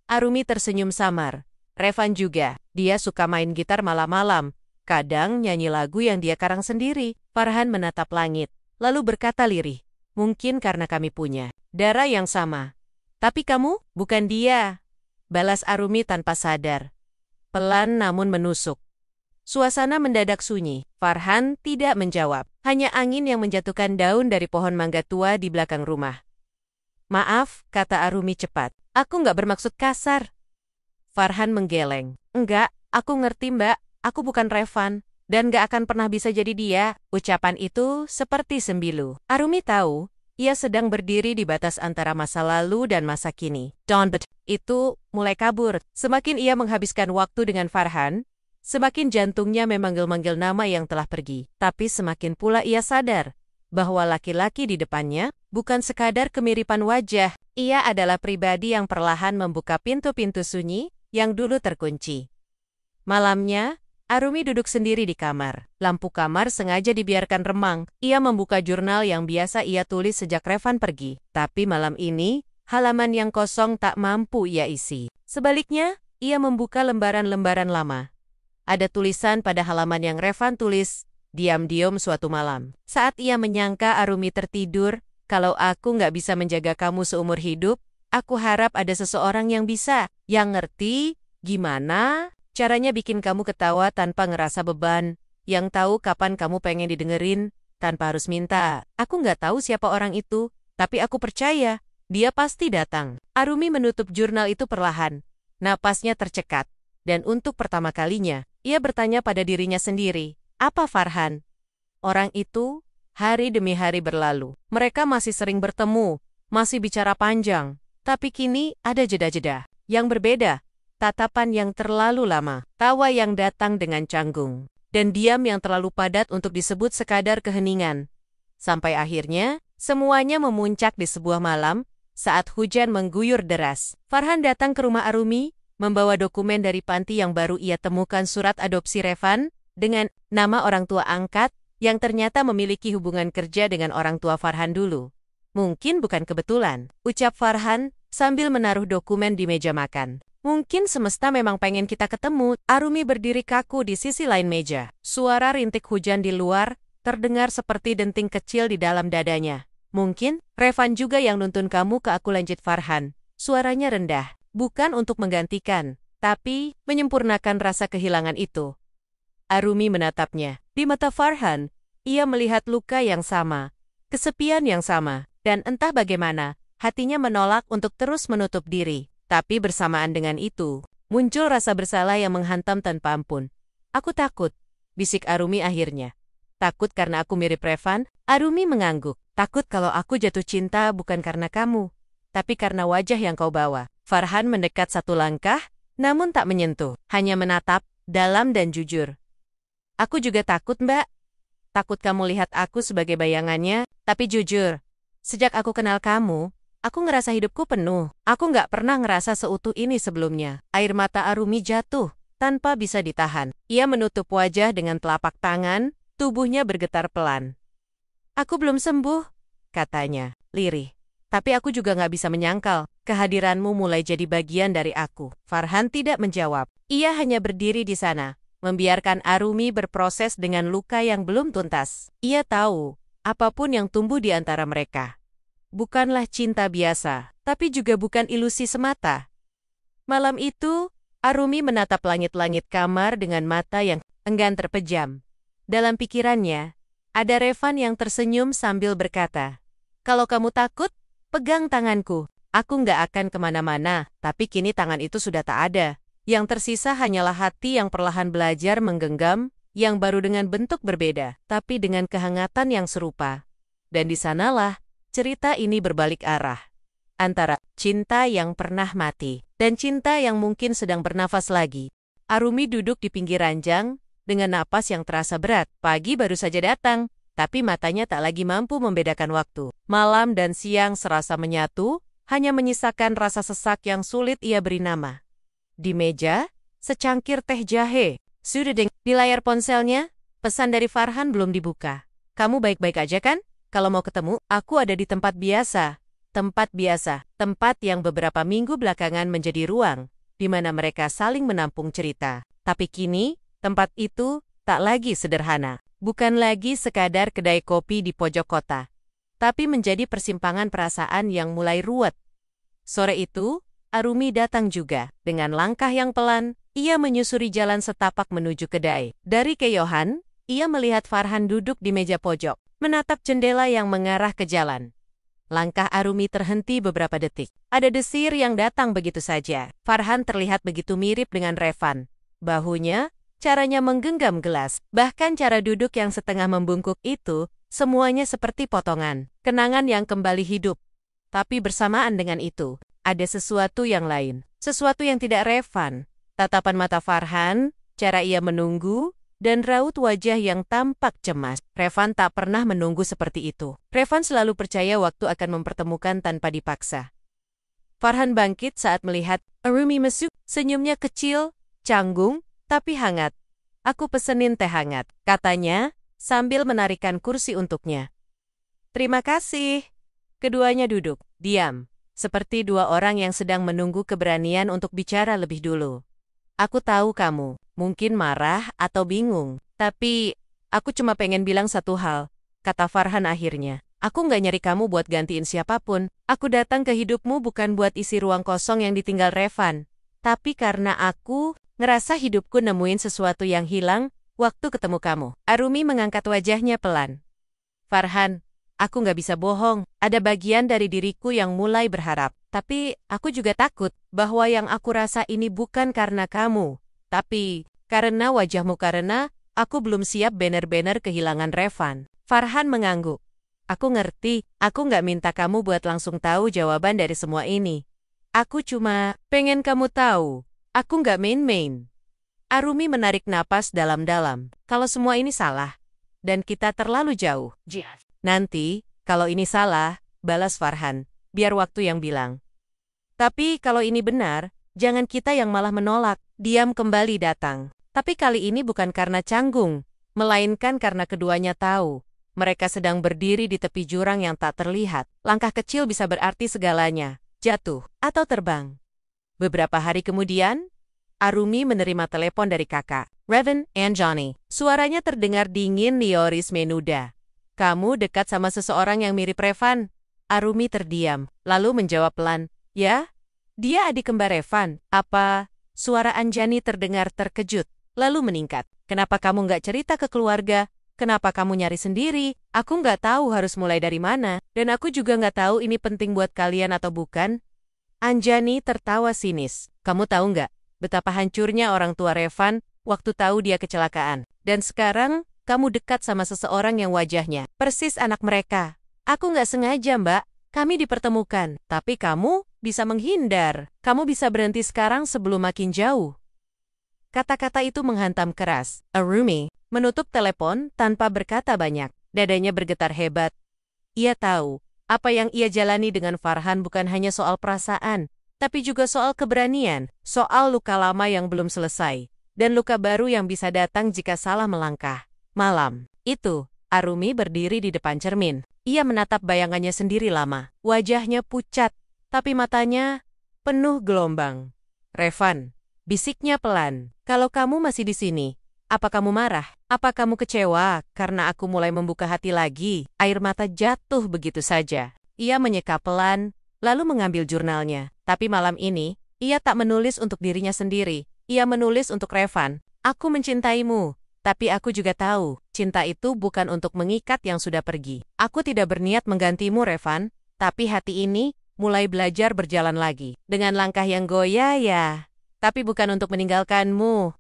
Arumi tersenyum samar. Revan juga, dia suka main gitar malam-malam, kadang nyanyi lagu yang dia karang sendiri. Farhan menatap langit, lalu berkata lirih, mungkin karena kami punya darah yang sama. Tapi kamu, bukan dia, balas Arumi tanpa sadar. Pelan namun menusuk. Suasana mendadak sunyi. Farhan tidak menjawab. Hanya angin yang menjatuhkan daun dari pohon mangga tua di belakang rumah. Maaf, kata Arumi cepat. Aku nggak bermaksud kasar. Farhan menggeleng. Enggak, aku ngerti mbak. Aku bukan Revan. Dan nggak akan pernah bisa jadi dia. Ucapan itu seperti sembilu. Arumi tahu, ia sedang berdiri di batas antara masa lalu dan masa kini. Itu mulai kabur. Semakin ia menghabiskan waktu dengan Farhan, semakin jantungnya memanggil-manggil nama yang telah pergi. Tapi semakin pula ia sadar bahwa laki-laki di depannya bukan sekadar kemiripan wajah. Ia adalah pribadi yang perlahan membuka pintu-pintu sunyi yang dulu terkunci. Malamnya, Arumi duduk sendiri di kamar. Lampu kamar sengaja dibiarkan remang. Ia membuka jurnal yang biasa ia tulis sejak Revan pergi. Tapi malam ini, halaman yang kosong tak mampu ia isi. Sebaliknya, ia membuka lembaran-lembaran lama. Ada tulisan pada halaman yang Revan tulis, diam-diam suatu malam. Saat ia menyangka Arumi tertidur, kalau aku nggak bisa menjaga kamu seumur hidup, aku harap ada seseorang yang bisa, yang ngerti, gimana caranya bikin kamu ketawa tanpa ngerasa beban, yang tahu kapan kamu pengen didengerin, tanpa harus minta. Aku nggak tahu siapa orang itu, tapi aku percaya, dia pasti datang. Arumi menutup jurnal itu perlahan. Napasnya tercekat. Dan untuk pertama kalinya, ia bertanya pada dirinya sendiri, apa Farhan? Orang itu, Hari demi hari berlalu. Mereka masih sering bertemu, masih bicara panjang. Tapi kini ada jeda-jeda. Yang berbeda, tatapan yang terlalu lama, tawa yang datang dengan canggung, dan diam yang terlalu padat untuk disebut sekadar keheningan. Sampai akhirnya, semuanya memuncak di sebuah malam, saat hujan mengguyur deras. Farhan datang ke rumah Arumi, membawa dokumen dari panti yang baru ia temukan, surat adopsi Revan, dengan nama orang tua angkat, yang ternyata memiliki hubungan kerja dengan orang tua Farhan dulu. Mungkin bukan kebetulan, ucap Farhan, sambil menaruh dokumen di meja makan. Mungkin semesta memang pengen kita ketemu. Arumi berdiri kaku di sisi lain meja. Suara rintik hujan di luar terdengar seperti denting kecil di dalam dadanya. Mungkin Revan juga yang nuntun kamu ke aku, lanjut Farhan. Suaranya rendah, bukan untuk menggantikan, tapi menyempurnakan rasa kehilangan itu. Arumi menatapnya. Di mata Farhan, ia melihat luka yang sama, kesepian yang sama, dan entah bagaimana, hatinya menolak untuk terus menutup diri. Tapi bersamaan dengan itu, muncul rasa bersalah yang menghantam tanpa ampun. Aku takut, bisik Arumi akhirnya. Takut karena aku mirip Revan? Arumi mengangguk. Takut kalau aku jatuh cinta bukan karena kamu, tapi karena wajah yang kau bawa. Farhan mendekat satu langkah, namun tak menyentuh, hanya menatap, dalam dan jujur. Aku juga takut, Mbak. Takut kamu lihat aku sebagai bayangannya, tapi jujur, sejak aku kenal kamu, aku ngerasa hidupku penuh. Aku nggak pernah ngerasa seutuh ini sebelumnya. Air mata Arumi jatuh, tanpa bisa ditahan. Ia menutup wajah dengan telapak tangan, tubuhnya bergetar pelan. Aku belum sembuh, katanya, lirih. Tapi aku juga nggak bisa menyangkal, kehadiranmu mulai jadi bagian dari aku. Farhan tidak menjawab. Ia hanya berdiri di sana, membiarkan Arumi berproses dengan luka yang belum tuntas. Ia tahu, apapun yang tumbuh di antara mereka bukanlah cinta biasa, tapi juga bukan ilusi semata. Malam itu, Arumi menatap langit-langit kamar dengan mata yang enggan terpejam. Dalam pikirannya, ada Revan yang tersenyum sambil berkata, "Kalau kamu takut, pegang tanganku. Aku nggak akan kemana-mana." Tapi kini tangan itu sudah tak ada. Yang tersisa hanyalah hati yang perlahan belajar menggenggam, yang baru dengan bentuk berbeda, tapi dengan kehangatan yang serupa. Dan di sanalah cerita ini berbalik arah. Antara cinta yang pernah mati dan cinta yang mungkin sedang bernafas lagi. Arumi duduk di pinggir ranjang dengan napas yang terasa berat. Pagi baru saja datang, tapi matanya tak lagi mampu membedakan waktu. Malam dan siang serasa menyatu, hanya menyisakan rasa sesak yang sulit ia beri nama. Di meja, secangkir teh jahe. Sudah di layar ponselnya, pesan dari Farhan belum dibuka. "Kamu baik-baik aja kan? Kalau mau ketemu, aku ada di tempat biasa. Tempat biasa, tempat yang beberapa minggu belakangan menjadi ruang, di mana mereka saling menampung cerita. Tapi kini, tempat itu tak lagi sederhana. Bukan lagi sekadar kedai kopi di pojok kota, tapi menjadi persimpangan perasaan yang mulai ruwet. Sore itu, Arumi datang juga. Dengan langkah yang pelan, ia menyusuri jalan setapak menuju kedai. Dari keyohan, ia melihat Farhan duduk di meja pojok, menatap jendela yang mengarah ke jalan. Langkah Arumi terhenti beberapa detik. Ada desir yang datang begitu saja. Farhan terlihat begitu mirip dengan Revan. Bahunya, caranya menggenggam gelas, bahkan cara duduk yang setengah membungkuk itu, semuanya seperti potongan kenangan yang kembali hidup. Tapi bersamaan dengan itu, ada sesuatu yang lain. Sesuatu yang tidak Revan. Tatapan mata Farhan, cara ia menunggu, dan raut wajah yang tampak cemas. Revan tak pernah menunggu seperti itu. Revan selalu percaya waktu akan mempertemukan tanpa dipaksa. Farhan bangkit saat melihat Arumi masuk. Senyumnya kecil, canggung, tapi hangat. "Aku pesenin teh hangat," katanya, sambil menarikan kursi untuknya. "Terima kasih." Keduanya duduk, diam, seperti dua orang yang sedang menunggu keberanian untuk bicara lebih dulu. "Aku tahu kamu mungkin marah atau bingung, tapi aku cuma pengen bilang satu hal," kata Farhan akhirnya. "Aku nggak nyari kamu buat gantiin siapapun. Aku datang ke hidupmu bukan buat isi ruang kosong yang ditinggal Revan, tapi karena aku ngerasa hidupku nemuin sesuatu yang hilang waktu ketemu kamu." Arumi mengangkat wajahnya pelan. "Farhan, aku nggak bisa bohong. Ada bagian dari diriku yang mulai berharap. Tapi aku juga takut bahwa yang aku rasa ini bukan karena kamu, tapi karena wajahmu, karena aku belum siap benar-benar kehilangan Revan." Farhan mengangguk. Aku ngerti, aku nggak minta kamu buat langsung tahu jawaban dari semua ini. Aku cuma pengen kamu tahu. Aku nggak main-main. Arumi menarik napas dalam-dalam. Kalau semua ini salah, dan kita terlalu jauh. Nanti, kalau ini salah, balas Farhan, biar waktu yang bilang. Tapi kalau ini benar, jangan kita yang malah menolak. Diam kembali datang. Tapi kali ini bukan karena canggung, melainkan karena keduanya tahu. Mereka sedang berdiri di tepi jurang yang tak terlihat. Langkah kecil bisa berarti segalanya, jatuh atau terbang. Beberapa hari kemudian, Arumi menerima telepon dari kakak, Revan and Johnny. Suaranya terdengar dingin Lioris Menuda. Kamu dekat sama seseorang yang mirip Revan? Arumi terdiam, lalu menjawab pelan, ya? Dia adik kembar Revan. Apa? Suara Anjani terdengar terkejut, lalu meningkat. Kenapa kamu nggak cerita ke keluarga? Kenapa kamu nyari sendiri? Aku nggak tahu harus mulai dari mana, dan aku juga nggak tahu ini penting buat kalian atau bukan. Anjani tertawa sinis. Kamu tahu nggak betapa hancurnya orang tua Revan waktu tahu dia kecelakaan? Dan sekarang, kamu dekat sama seseorang yang wajahnya persis anak mereka. Aku nggak sengaja, Mbak. Kami dipertemukan, tapi kamu bisa menghindar. Kamu bisa berhenti sekarang sebelum makin jauh. Kata-kata itu menghantam keras. Arumi menutup telepon tanpa berkata banyak. Dadanya bergetar hebat. Ia tahu, apa yang ia jalani dengan Farhan bukan hanya soal perasaan, tapi juga soal keberanian, soal luka lama yang belum selesai, dan luka baru yang bisa datang jika salah melangkah. Malam itu, Arumi berdiri di depan cermin. Ia menatap bayangannya sendiri lama. Wajahnya pucat, tapi matanya penuh gelombang. Revan, bisiknya pelan. Kalau kamu masih di sini, apa kamu marah? Apa kamu kecewa karena aku mulai membuka hati lagi? Air mata jatuh begitu saja. Ia menyeka pelan, lalu mengambil jurnalnya. Tapi malam ini, ia tak menulis untuk dirinya sendiri. Ia menulis untuk Revan. Aku mencintaimu, tapi aku juga tahu, cinta itu bukan untuk mengikat yang sudah pergi. Aku tidak berniat menggantimu, Revan, tapi hati ini mulai belajar berjalan lagi. Dengan langkah yang goyah ya. Tapi bukan untuk meninggalkanmu.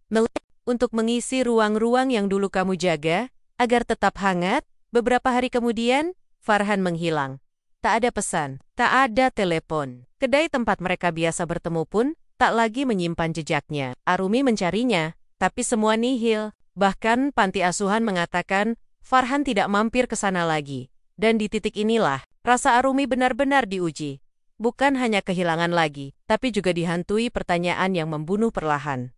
Untuk mengisi ruang-ruang yang dulu kamu jaga, agar tetap hangat. Beberapa hari kemudian, Farhan menghilang. Tak ada pesan, tak ada telepon. Kedai tempat mereka biasa bertemu pun, tak lagi menyimpan jejaknya. Arumi mencarinya, tapi semua nihil. Bahkan panti asuhan mengatakan, Farhan tidak mampir ke sana lagi. Dan di titik inilah, rasa Arumi benar-benar diuji. Bukan hanya kehilangan lagi, tapi juga dihantui pertanyaan yang membunuh perlahan.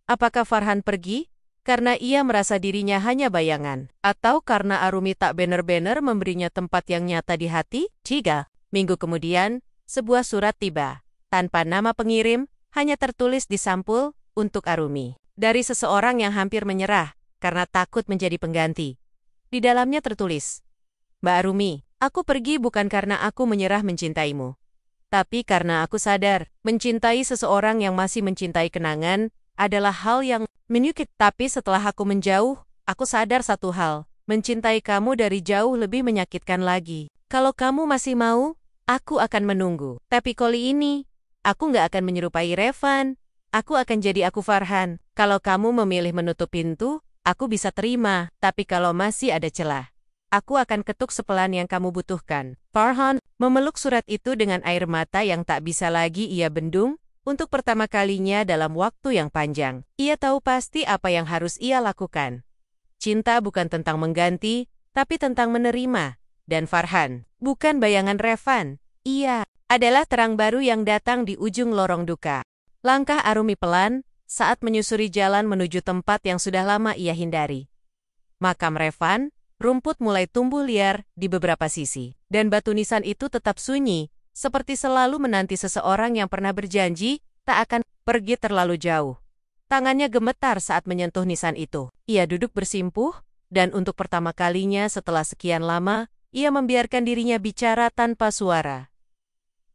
Apakah Farhan pergi? Karena ia merasa dirinya hanya bayangan. Atau karena Arumi tak benar-benar memberinya tempat yang nyata di hati? 3 minggu kemudian, sebuah surat tiba. Tanpa nama pengirim, hanya tertulis di sampul, untuk Arumi. Dari seseorang yang hampir menyerah, karena takut menjadi pengganti. Di dalamnya tertulis, Mbak Arumi, aku pergi bukan karena aku menyerah mencintaimu. Tapi karena aku sadar, mencintai seseorang yang masih mencintai kenangan, adalah hal yang menyakit. Tapi setelah aku menjauh, aku sadar satu hal, mencintai kamu dari jauh lebih menyakitkan lagi. Kalau kamu masih mau, aku akan menunggu. Tapi kali ini, aku nggak akan menyerupai Revan. Aku akan jadi aku Farhan. Kalau kamu memilih menutup pintu, aku bisa terima. Tapi kalau masih ada celah, aku akan ketuk sepelan yang kamu butuhkan. Farhan memeluk surat itu dengan air mata yang tak bisa lagi ia bendung. Untuk pertama kalinya dalam waktu yang panjang, ia tahu pasti apa yang harus ia lakukan. Cinta bukan tentang mengganti, tapi tentang menerima. Dan Farhan, bukan bayangan Revan. Ia adalah terang baru yang datang di ujung lorong duka. Langkah Arumi pelan saat menyusuri jalan menuju tempat yang sudah lama ia hindari. Makam Revan, rumput mulai tumbuh liar di beberapa sisi. Dan batu nisan itu tetap sunyi, seperti selalu menanti seseorang yang pernah berjanji tak akan pergi terlalu jauh. Tangannya gemetar saat menyentuh nisan itu. Ia duduk bersimpuh, dan untuk pertama kalinya setelah sekian lama, ia membiarkan dirinya bicara tanpa suara.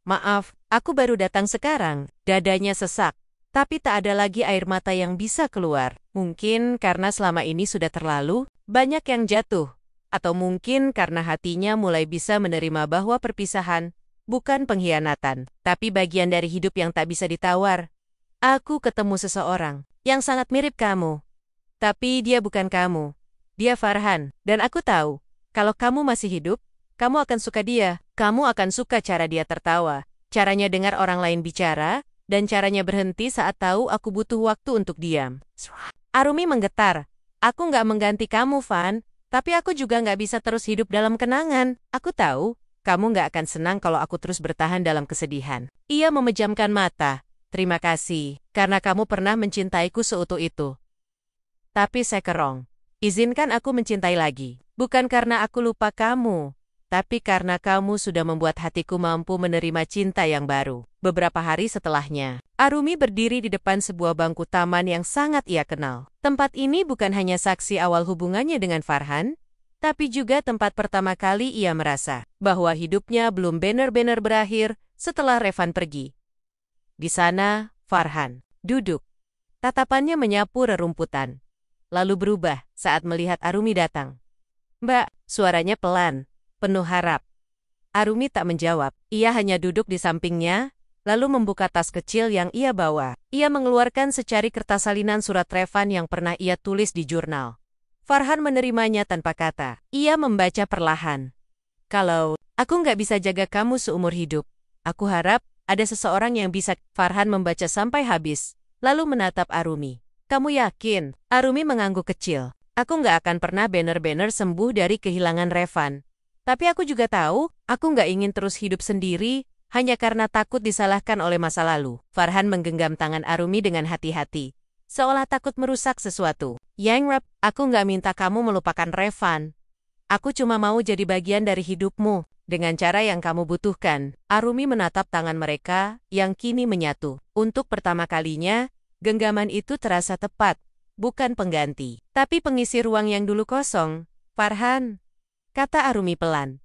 Maaf, aku baru datang sekarang. Dadanya sesak, tapi tak ada lagi air mata yang bisa keluar. Mungkin karena selama ini sudah terlalu banyak yang jatuh. Atau mungkin karena hatinya mulai bisa menerima bahwa perpisahan bukan pengkhianatan, tapi bagian dari hidup yang tak bisa ditawar. Aku ketemu seseorang yang sangat mirip kamu. Tapi dia bukan kamu. Dia Farhan, dan aku tahu, Kalau kamu masih hidup, kamu akan suka dia. Kamu akan suka cara dia tertawa, caranya dengar orang lain bicara, dan caranya berhenti saat tahu aku butuh waktu untuk diam. Arumi menggetar. Aku nggak mengganti kamu, Van. Tapi aku juga nggak bisa terus hidup dalam kenangan. Aku tahu, kamu nggak akan senang kalau aku terus bertahan dalam kesedihan. Ia memejamkan mata. Terima kasih, karena kamu pernah mencintaiku seutuh itu. Tapi Sekerong, izinkan aku mencintai lagi. Bukan karena aku lupa kamu, tapi karena kamu sudah membuat hatiku mampu menerima cinta yang baru. Beberapa hari setelahnya, Arumi berdiri di depan sebuah bangku taman yang sangat ia kenal. Tempat ini bukan hanya saksi awal hubungannya dengan Farhan, tapi juga tempat pertama kali ia merasa bahwa hidupnya belum benar-benar berakhir setelah Revan pergi. Di sana, Farhan duduk. Tatapannya menyapu rerumputan, lalu berubah saat melihat Arumi datang. "Mbak," suaranya pelan, penuh harap. Arumi tak menjawab, ia hanya duduk di sampingnya, lalu membuka tas kecil yang ia bawa. Ia mengeluarkan secari kertas salinan surat Revan yang pernah ia tulis di jurnal. Farhan menerimanya tanpa kata. Ia membaca perlahan. "Kalau aku nggak bisa jaga kamu seumur hidup, aku harap ada seseorang yang bisa." Farhan membaca sampai habis, lalu menatap Arumi. "Kamu yakin?" Arumi mengangguk kecil. "Aku nggak akan pernah benar-benar sembuh dari kehilangan Revan. Tapi aku juga tahu, aku nggak ingin terus hidup sendiri, hanya karena takut disalahkan oleh masa lalu." Farhan menggenggam tangan Arumi dengan hati-hati, seolah takut merusak sesuatu. "Yang Rap, aku nggak minta kamu melupakan Revan. Aku cuma mau jadi bagian dari hidupmu, dengan cara yang kamu butuhkan." Arumi menatap tangan mereka, yang kini menyatu. Untuk pertama kalinya, genggaman itu terasa tepat. Bukan pengganti, tapi pengisi ruang yang dulu kosong. "Farhan," kata Arumi pelan.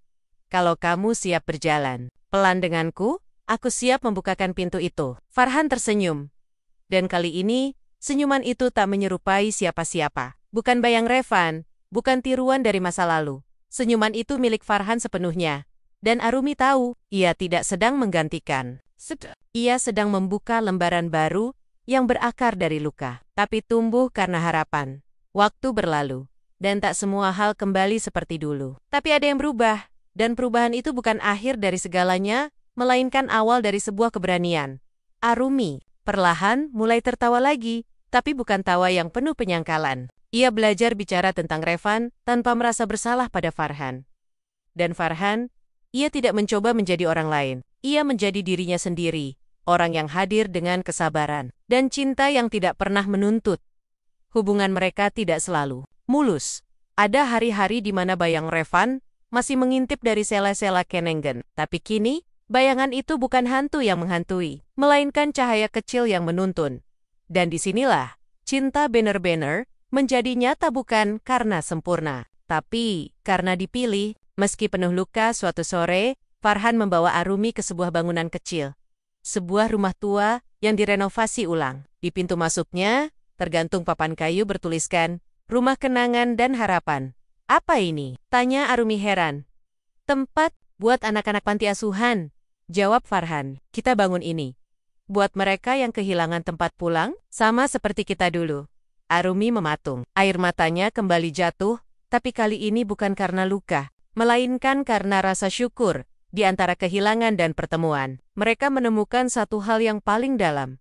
"Kalau kamu siap berjalan pelan denganku, aku siap membukakan pintu itu." Farhan tersenyum. Dan kali ini, senyuman itu tak menyerupai siapa-siapa. Bukan bayang Revan, bukan tiruan dari masa lalu. Senyuman itu milik Farhan sepenuhnya. Dan Arumi tahu, ia tidak sedang menggantikan. Ia sedang membuka lembaran baru yang berakar dari luka, tapi tumbuh karena harapan. Waktu berlalu, dan tak semua hal kembali seperti dulu. Tapi ada yang berubah, dan perubahan itu bukan akhir dari segalanya, melainkan awal dari sebuah keberanian. Arumi perlahan mulai tertawa lagi, tapi bukan tawa yang penuh penyangkalan. Ia belajar bicara tentang Revan tanpa merasa bersalah pada Farhan. Dan Farhan, ia tidak mencoba menjadi orang lain. Ia menjadi dirinya sendiri, orang yang hadir dengan kesabaran dan cinta yang tidak pernah menuntut. Hubungan mereka tidak selalu mulus. Ada hari-hari di mana bayang Revan masih mengintip dari sela-sela Kenengen, tapi kini, bayangan itu bukan hantu yang menghantui, melainkan cahaya kecil yang menuntun. Dan disinilah, cinta benar-benar menjadi nyata bukan karena sempurna, tapi karena dipilih. Meski penuh luka, suatu sore, Farhan membawa Arumi ke sebuah bangunan kecil. Sebuah rumah tua yang direnovasi ulang. Di pintu masuknya, tergantung papan kayu bertuliskan, "Rumah Kenangan dan Harapan." "Apa ini?" tanya Arumi heran. "Tempat buat anak-anak panti asuhan," jawab Farhan. "Kita bangun ini buat mereka yang kehilangan tempat pulang, sama seperti kita dulu." Arumi mematung. Air matanya kembali jatuh, tapi kali ini bukan karena luka, melainkan karena rasa syukur. Di antara kehilangan dan pertemuan, mereka menemukan satu hal yang paling dalam.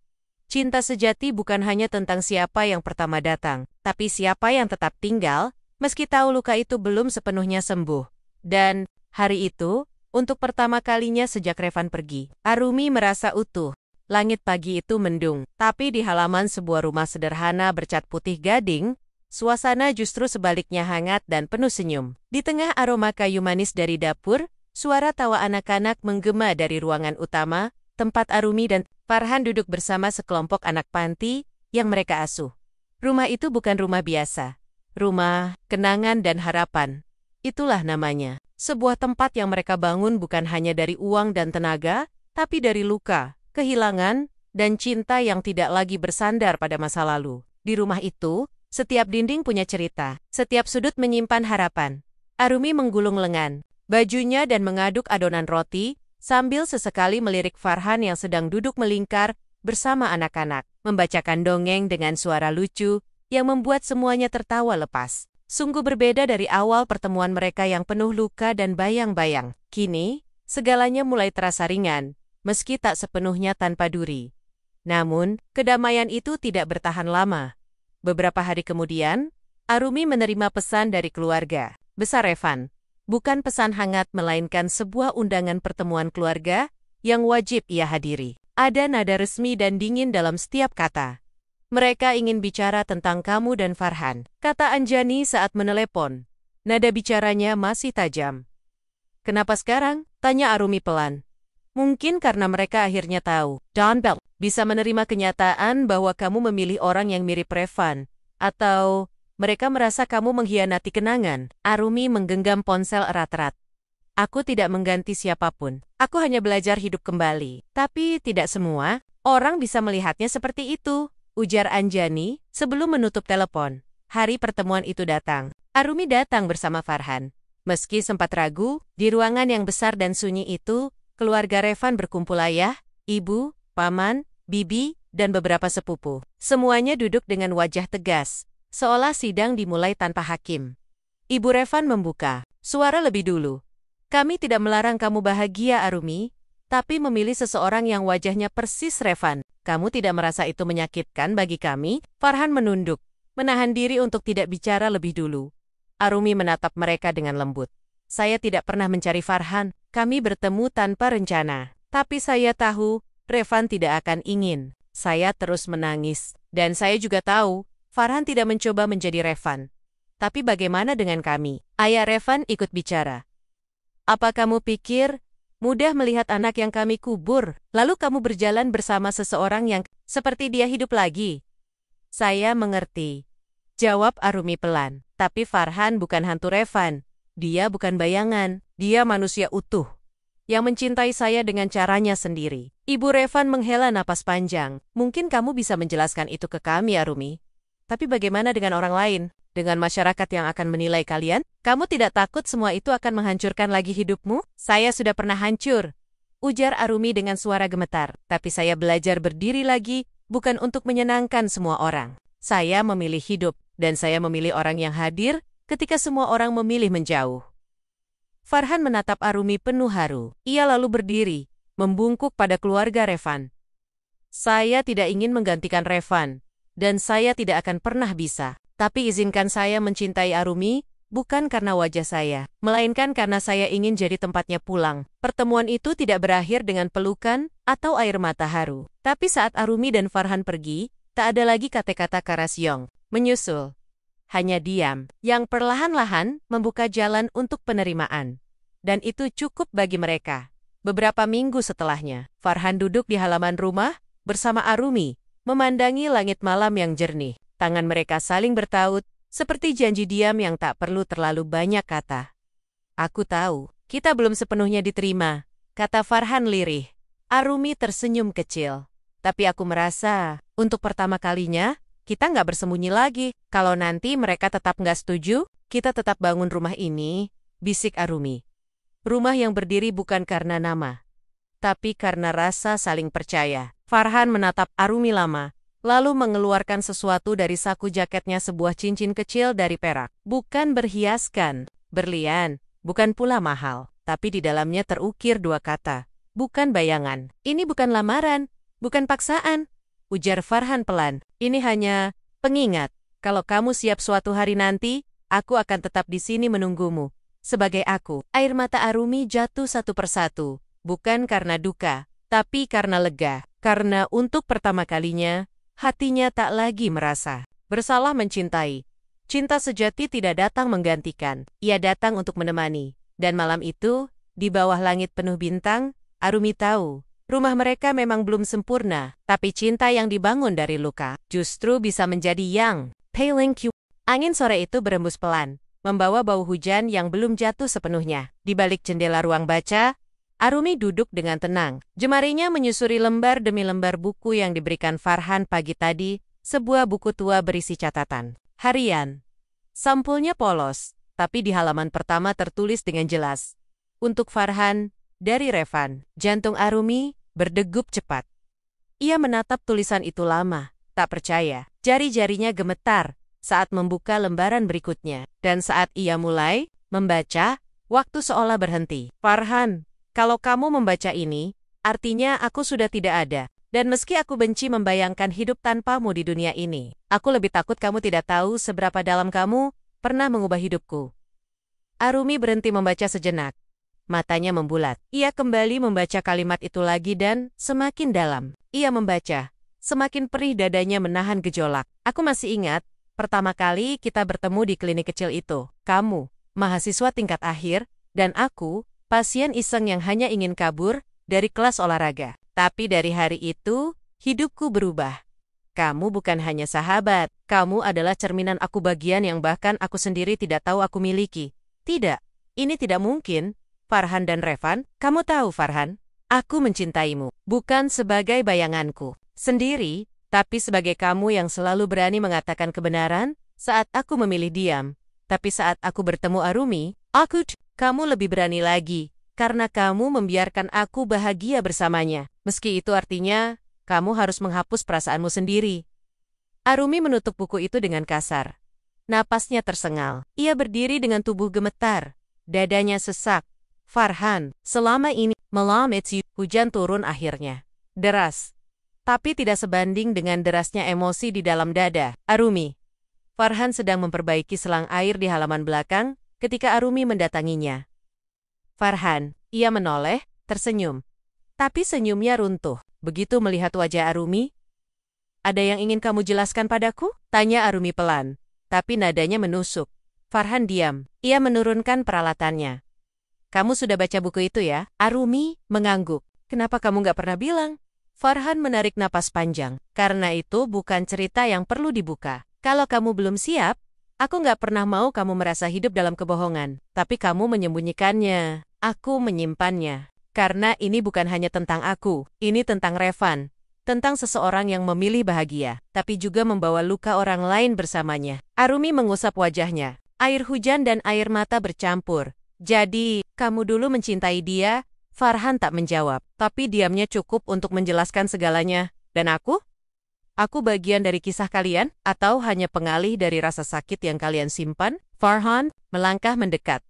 Cinta sejati bukan hanya tentang siapa yang pertama datang, tapi siapa yang tetap tinggal, meski tahu luka itu belum sepenuhnya sembuh. Dan, hari itu, untuk pertama kalinya sejak Revan pergi, Arumi merasa utuh. Langit pagi itu mendung, tapi di halaman sebuah rumah sederhana bercat putih gading, suasana justru sebaliknya hangat dan penuh senyum. Di tengah aroma kayu manis dari dapur, suara tawa anak-anak menggema dari ruangan utama, tempat Arumi dan Farhan duduk bersama sekelompok anak panti yang mereka asuh. Rumah itu bukan rumah biasa. Rumah Kenangan dan Harapan. Itulah namanya. Sebuah tempat yang mereka bangun bukan hanya dari uang dan tenaga, tapi dari luka, kehilangan, dan cinta yang tidak lagi bersandar pada masa lalu. Di rumah itu, setiap dinding punya cerita, setiap sudut menyimpan harapan. Arumi menggulung lengan bajunya dan mengaduk adonan roti, sambil sesekali melirik Farhan yang sedang duduk melingkar bersama anak-anak, membacakan dongeng dengan suara lucu yang membuat semuanya tertawa lepas. Sungguh berbeda dari awal pertemuan mereka yang penuh luka dan bayang-bayang. Kini, segalanya mulai terasa ringan, meski tak sepenuhnya tanpa duri. Namun, kedamaian itu tidak bertahan lama. Beberapa hari kemudian, Arumi menerima pesan dari keluarga besar Revan. Bukan pesan hangat melainkan sebuah undangan pertemuan keluarga yang wajib ia hadiri. Ada nada resmi dan dingin dalam setiap kata. Mereka ingin bicara tentang kamu dan Farhan, kata Anjani saat menelepon. Nada bicaranya masih tajam. Kenapa sekarang? Tanya Arumi pelan. Mungkin karena mereka akhirnya tahu. Don Bell bisa menerima kenyataan bahwa kamu memilih orang yang mirip Revan. Atau mereka merasa kamu mengkhianati kenangan. Arumi menggenggam ponsel erat-erat. Aku tidak mengganti siapapun. Aku hanya belajar hidup kembali. Tapi tidak semua orang bisa melihatnya seperti itu, ujar Anjani sebelum menutup telepon. Hari pertemuan itu datang. Arumi datang bersama Farhan. Meski sempat ragu, di ruangan yang besar dan sunyi itu, keluarga Revan berkumpul ayah, ibu, paman, bibi, dan beberapa sepupu. Semuanya duduk dengan wajah tegas, seolah sidang dimulai tanpa hakim. Ibu Revan membuka suara lebih dulu. Kami tidak melarang kamu bahagia, Arumi, tapi memilih seseorang yang wajahnya persis Revan. Kamu tidak merasa itu menyakitkan bagi kami? Farhan menunduk, menahan diri untuk tidak bicara lebih dulu. Arumi menatap mereka dengan lembut. Saya tidak pernah mencari Farhan, kami bertemu tanpa rencana. Tapi saya tahu, Revan tidak akan ingin. Saya terus menangis. Dan saya juga tahu, Farhan tidak mencoba menjadi Revan. Tapi bagaimana dengan kami? Ayah Revan ikut bicara. Apa kamu pikir mudah melihat anak yang kami kubur, lalu kamu berjalan bersama seseorang yang seperti dia hidup lagi? Saya mengerti, jawab Arumi pelan. Tapi Farhan bukan hantu Revan. Dia bukan bayangan, dia manusia utuh yang mencintai saya dengan caranya sendiri. Ibu Revan menghela napas panjang. Mungkin kamu bisa menjelaskan itu ke kami, Arumi. Tapi bagaimana dengan orang lain? Dengan masyarakat yang akan menilai kalian? Kamu tidak takut semua itu akan menghancurkan lagi hidupmu? Saya sudah pernah hancur, ujar Arumi dengan suara gemetar. Tapi saya belajar berdiri lagi, bukan untuk menyenangkan semua orang. Saya memilih hidup, dan saya memilih orang yang hadir ketika semua orang memilih menjauh. Farhan menatap Arumi penuh haru. Ia lalu berdiri, membungkuk pada keluarga Revan. Saya tidak ingin menggantikan Revan, dan saya tidak akan pernah bisa. Tapi izinkan saya mencintai Arumi, bukan karena wajah saya, melainkan karena saya ingin jadi tempatnya pulang. Pertemuan itu tidak berakhir dengan pelukan atau air mata haru. Tapi saat Arumi dan Farhan pergi, tak ada lagi kata-kata Karasyong menyusul. Hanya diam, yang perlahan-lahan membuka jalan untuk penerimaan. Dan itu cukup bagi mereka. Beberapa minggu setelahnya, Farhan duduk di halaman rumah bersama Arumi, memandangi langit malam yang jernih. Tangan mereka saling bertaut, seperti janji diam yang tak perlu terlalu banyak kata. Aku tahu, kita belum sepenuhnya diterima, kata Farhan lirih. Arumi tersenyum kecil. Tapi aku merasa, untuk pertama kalinya, kita nggak bersembunyi lagi. Kalau nanti mereka tetap nggak setuju, kita tetap bangun rumah ini, bisik Arumi. Rumah yang berdiri bukan karena nama, tapi karena rasa saling percaya. Farhan menatap Arumi lama, lalu mengeluarkan sesuatu dari saku jaketnya, sebuah cincin kecil dari perak. Bukan berhiaskan, berlian, bukan pula mahal, tapi di dalamnya terukir dua kata. Bukan bayangan. Ini bukan lamaran, bukan paksaan, ujar Farhan pelan. Ini hanya pengingat. Kalau kamu siap suatu hari nanti, aku akan tetap di sini menunggumu. Sebagai aku. Air mata Arumi jatuh satu persatu, bukan karena duka, tapi karena lega. Karena untuk pertama kalinya, hatinya tak lagi merasa bersalah mencintai. Cinta sejati tidak datang menggantikan, ia datang untuk menemani. Dan malam itu, di bawah langit penuh bintang, Arumi tahu, rumah mereka memang belum sempurna, tapi cinta yang dibangun dari luka justru bisa menjadi yang paling cute. Angin sore itu berembus pelan, membawa bau hujan yang belum jatuh sepenuhnya. Di balik jendela ruang baca, Arumi duduk dengan tenang. Jemarinya menyusuri lembar demi lembar buku yang diberikan Farhan pagi tadi, sebuah buku tua berisi catatan harian. Sampulnya polos, tapi di halaman pertama tertulis dengan jelas. Untuk Farhan, dari Revan. Jantung Arumi berdegup cepat. Ia menatap tulisan itu lama, tak percaya. Jari-jarinya gemetar, saat membuka lembaran berikutnya. Dan saat ia mulai membaca, waktu seolah berhenti. Farhan, kalau kamu membaca ini, artinya aku sudah tidak ada. Dan meski aku benci membayangkan hidup tanpamu di dunia ini, aku lebih takut kamu tidak tahu seberapa dalam kamu pernah mengubah hidupku. Arumi berhenti membaca sejenak. Matanya membulat. Ia kembali membaca kalimat itu lagi dan semakin dalam. Ia membaca. Semakin perih dadanya menahan gejolak. Aku masih ingat, pertama kali kita bertemu di klinik kecil itu. Kamu, mahasiswa tingkat akhir, dan aku, pasien iseng yang hanya ingin kabur dari kelas olahraga. Tapi dari hari itu, hidupku berubah. Kamu bukan hanya sahabat, kamu adalah cerminan aku bagian yang bahkan aku sendiri tidak tahu aku miliki. Tidak, ini tidak mungkin. Farhan dan Revan, kamu tahu Farhan, aku mencintaimu, bukan sebagai bayanganku sendiri, tapi sebagai kamu yang selalu berani mengatakan kebenaran saat aku memilih diam. Tapi saat aku bertemu Arumi, kamu lebih berani lagi, karena kamu membiarkan aku bahagia bersamanya. Meski itu artinya, kamu harus menghapus perasaanmu sendiri. Arumi menutup buku itu dengan kasar. Napasnya tersengal. Ia berdiri dengan tubuh gemetar. Dadanya sesak. Farhan, selama ini, malam itu, hujan turun akhirnya. Deras. Tapi tidak sebanding dengan derasnya emosi di dalam dada. Arumi. Farhan sedang memperbaiki selang air di halaman belakang ketika Arumi mendatanginya. Farhan, ia menoleh, tersenyum. Tapi senyumnya runtuh. Begitu melihat wajah Arumi. Ada yang ingin kamu jelaskan padaku? Tanya Arumi pelan. Tapi nadanya menusuk. Farhan diam. Ia menurunkan peralatannya. Kamu sudah baca buku itu ya? Arumi mengangguk. Kenapa kamu nggak pernah bilang? Farhan menarik napas panjang. Karena itu bukan cerita yang perlu dibuka. Kalau kamu belum siap, aku nggak pernah mau kamu merasa hidup dalam kebohongan. Tapi kamu menyembunyikannya. Aku menyimpannya. Karena ini bukan hanya tentang aku. Ini tentang Revan. Tentang seseorang yang memilih bahagia, tapi juga membawa luka orang lain bersamanya. Arumi mengusap wajahnya. Air hujan dan air mata bercampur. Jadi, kamu dulu mencintai dia? Farhan tak menjawab, tapi diamnya cukup untuk menjelaskan segalanya. Dan aku? Aku bagian dari kisah kalian? Atau hanya pengalih dari rasa sakit yang kalian simpan? Farhan melangkah mendekat.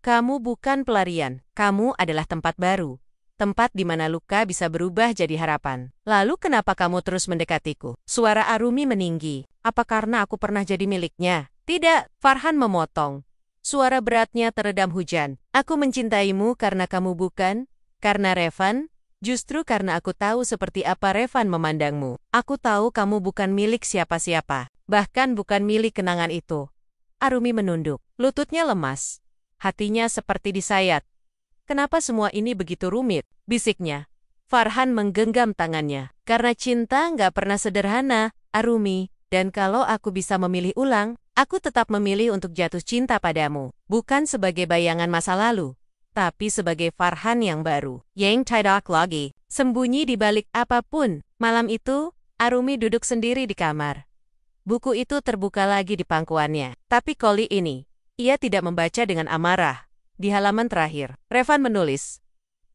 Kamu bukan pelarian, kamu adalah tempat baru. Tempat di mana luka bisa berubah jadi harapan. Lalu kenapa kamu terus mendekatiku? Suara Arumi meninggi. Apa karena aku pernah jadi miliknya? Tidak, Farhan memotong. Suara beratnya teredam hujan. Aku mencintaimu karena kamu bukan, karena Revan, justru karena aku tahu seperti apa Revan memandangmu. Aku tahu kamu bukan milik siapa-siapa, bahkan bukan milik kenangan itu. Arumi menunduk, lututnya lemas. Hatinya seperti disayat. Kenapa semua ini begitu rumit? Bisiknya. Farhan menggenggam tangannya. Karena cinta nggak pernah sederhana, Arumi. Dan kalau aku bisa memilih ulang, aku tetap memilih untuk jatuh cinta padamu. Bukan sebagai bayangan masa lalu, tapi sebagai Farhan yang baru. Yang tidak lagi, sembunyi di balik apapun. Malam itu, Arumi duduk sendiri di kamar. Buku itu terbuka lagi di pangkuannya. Tapi kali ini, ia tidak membaca dengan amarah. Di halaman terakhir, Revan menulis,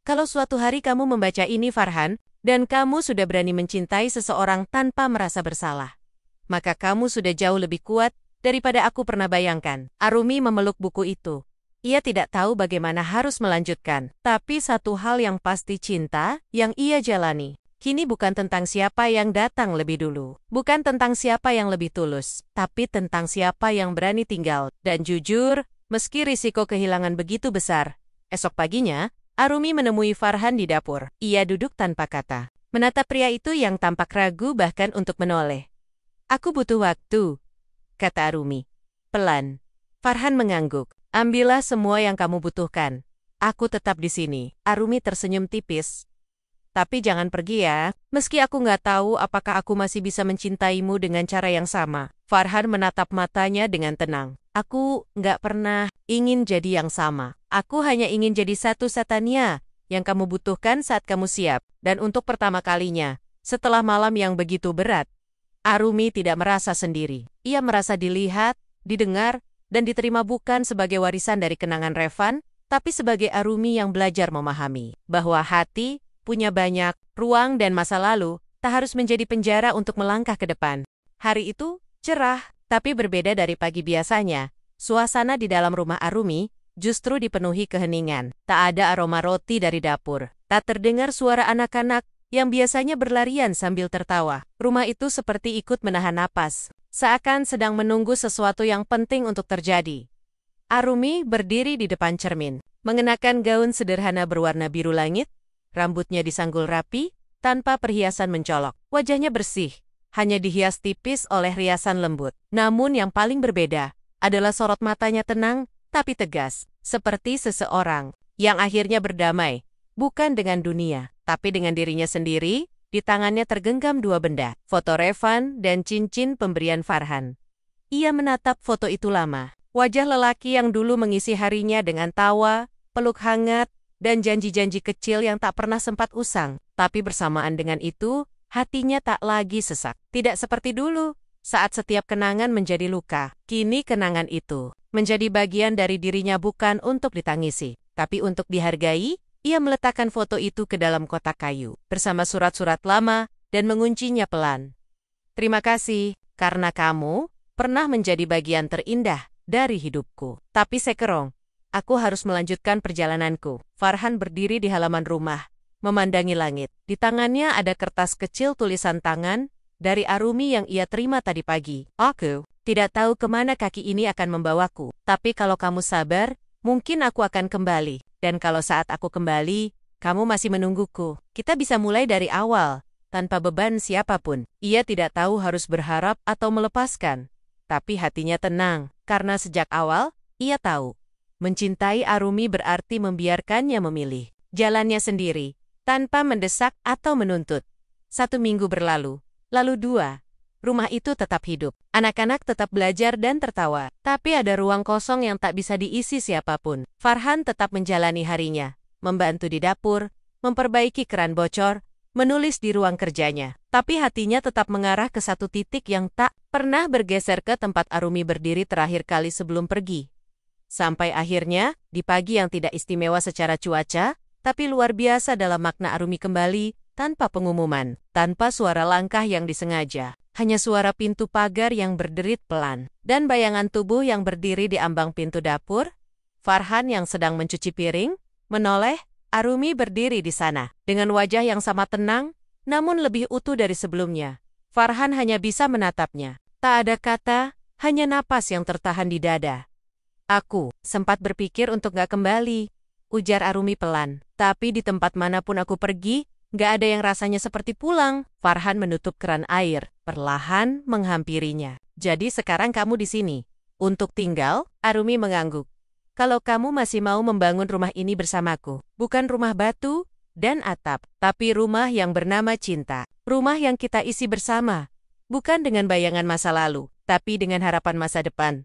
kalau suatu hari kamu membaca ini Farhan, dan kamu sudah berani mencintai seseorang tanpa merasa bersalah, maka kamu sudah jauh lebih kuat daripada aku pernah bayangkan. Arumi memeluk buku itu. Ia tidak tahu bagaimana harus melanjutkan, tapi satu hal yang pasti cinta yang ia jalani. Kini bukan tentang siapa yang datang lebih dulu, bukan tentang siapa yang lebih tulus, tapi tentang siapa yang berani tinggal dan jujur, meski risiko kehilangan begitu besar. Esok paginya, Arumi menemui Farhan di dapur. Ia duduk tanpa kata, menatap pria itu yang tampak ragu bahkan untuk menoleh. Aku butuh waktu, kata Arumi. Pelan. Farhan mengangguk. Ambillah semua yang kamu butuhkan. Aku tetap di sini. Arumi tersenyum tipis. Tapi jangan pergi ya, meski aku nggak tahu apakah aku masih bisa mencintaimu dengan cara yang sama. Farhan menatap matanya dengan tenang. Aku nggak pernah ingin jadi yang sama. Aku hanya ingin jadi satu-satunya yang kamu butuhkan saat kamu siap. Dan untuk pertama kalinya, setelah malam yang begitu berat, Arumi tidak merasa sendiri. Ia merasa dilihat, didengar, dan diterima bukan sebagai warisan dari kenangan Revan, tapi sebagai Arumi yang belajar memahami bahwa hati punya banyak ruang dan masa lalu tak harus menjadi penjara untuk melangkah ke depan. Hari itu cerah, Tapi berbeda dari pagi biasanya, suasana di dalam rumah Arumi justru dipenuhi keheningan. Tak ada aroma roti dari dapur. Tak terdengar suara anak-anak yang biasanya berlarian sambil tertawa. Rumah itu seperti ikut menahan napas, seakan sedang menunggu sesuatu yang penting untuk terjadi. Arumi berdiri di depan cermin, mengenakan gaun sederhana berwarna biru langit, rambutnya disanggul rapi, tanpa perhiasan mencolok. Wajahnya bersih, hanya dihias tipis oleh riasan lembut. Namun yang paling berbeda adalah sorot matanya tenang, tapi tegas, seperti seseorang yang akhirnya berdamai, bukan dengan dunia, tapi dengan dirinya sendiri. Di tangannya tergenggam dua benda, foto Revan dan cincin pemberian Farhan. Ia menatap foto itu lama. Wajah lelaki yang dulu mengisi harinya dengan tawa, peluk hangat, dan janji-janji kecil yang tak pernah sempat usang. Tapi bersamaan dengan itu, hatinya tak lagi sesak. Tidak seperti dulu, saat setiap kenangan menjadi luka. Kini kenangan itu menjadi bagian dari dirinya, bukan untuk ditangisi, tapi untuk dihargai. Ia meletakkan foto itu ke dalam kotak kayu, bersama surat-surat lama, dan menguncinya pelan. Terima kasih, karena kamu pernah menjadi bagian terindah dari hidupku. Tapi Sekerong, aku harus melanjutkan perjalananku. Farhan berdiri di halaman rumah, memandangi langit. Di tangannya ada kertas kecil tulisan tangan dari Arumi yang ia terima tadi pagi. Aku tidak tahu kemana kaki ini akan membawaku, tapi kalau kamu sabar, mungkin aku akan kembali. Dan kalau saat aku kembali, kamu masih menungguku. Kita bisa mulai dari awal, tanpa beban siapapun. Ia tidak tahu harus berharap atau melepaskan. Tapi hatinya tenang, karena sejak awal, ia tahu. Mencintai Arumi berarti membiarkannya memilih jalannya sendiri, tanpa mendesak atau menuntut. 1 minggu berlalu, lalu 2. Rumah itu tetap hidup. Anak-anak tetap belajar dan tertawa. Tapi ada ruang kosong yang tak bisa diisi siapapun. Farhan tetap menjalani harinya, membantu di dapur, memperbaiki keran bocor, menulis di ruang kerjanya. Tapi hatinya tetap mengarah ke satu titik yang tak pernah bergeser, ke tempat Arumi berdiri terakhir kali sebelum pergi. Sampai akhirnya, di pagi yang tidak istimewa secara cuaca, tapi luar biasa dalam makna, Arumi kembali, tanpa pengumuman, tanpa suara langkah yang disengaja. Hanya suara pintu pagar yang berderit pelan, dan bayangan tubuh yang berdiri di ambang pintu dapur. Farhan yang sedang mencuci piring, menoleh. Arumi berdiri di sana, dengan wajah yang sama tenang, namun lebih utuh dari sebelumnya. Farhan hanya bisa menatapnya. Tak ada kata, hanya napas yang tertahan di dada. Aku sempat berpikir untuk gak kembali, ujar Arumi pelan. Tapi di tempat manapun aku pergi, gak ada yang rasanya seperti pulang. Farhan menutup keran air, perlahan menghampirinya. Jadi sekarang kamu di sini untuk tinggal? Arumi mengangguk. Kalau kamu masih mau membangun rumah ini bersamaku, bukan rumah batu dan atap, tapi rumah yang bernama cinta. Rumah yang kita isi bersama, bukan dengan bayangan masa lalu, tapi dengan harapan masa depan.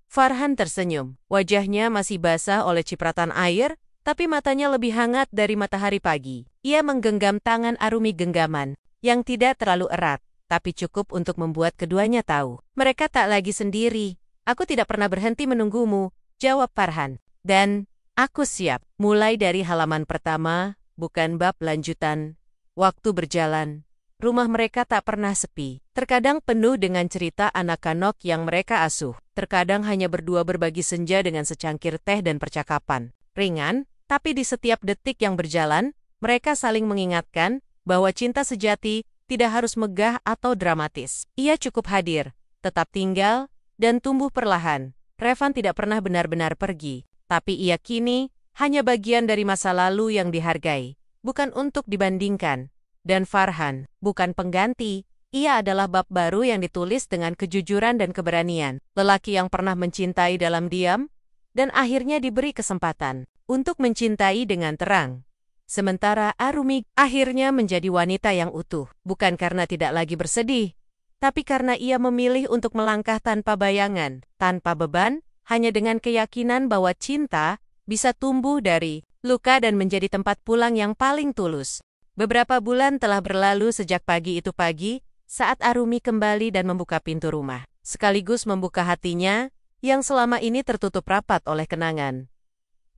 Farhan tersenyum. Wajahnya masih basah oleh cipratan air, tapi matanya lebih hangat dari matahari pagi. Ia menggenggam tangan Arumi, genggaman yang tidak terlalu erat, tapi cukup untuk membuat keduanya tahu. Mereka tak lagi sendiri. Aku tidak pernah berhenti menunggumu, jawab Farhan. Dan aku siap. Mulai dari halaman pertama, bukan bab lanjutan. Waktu berjalan. Rumah mereka tak pernah sepi. Terkadang penuh dengan cerita anak-anak yang mereka asuh. Terkadang hanya berdua berbagi senja dengan secangkir teh dan percakapan ringan, tapi di setiap detik yang berjalan, mereka saling mengingatkan bahwa cinta sejati tidak harus megah atau dramatis. Ia cukup hadir, tetap tinggal, dan tumbuh perlahan. Revan tidak pernah benar-benar pergi, tapi ia kini hanya bagian dari masa lalu yang dihargai, bukan untuk dibandingkan. Dan Farhan bukan pengganti, ia adalah bab baru yang ditulis dengan kejujuran dan keberanian. Lelaki yang pernah mencintai dalam diam, dan akhirnya diberi kesempatan untuk mencintai dengan terang. Sementara Arumi akhirnya menjadi wanita yang utuh, bukan karena tidak lagi bersedih, tapi karena ia memilih untuk melangkah tanpa bayangan, tanpa beban, hanya dengan keyakinan bahwa cinta bisa tumbuh dari luka dan menjadi tempat pulang yang paling tulus. Beberapa bulan telah berlalu sejak pagi itu pagi, saat Arumi kembali dan membuka pintu rumah, sekaligus membuka hatinya yang selama ini tertutup rapat oleh kenangan.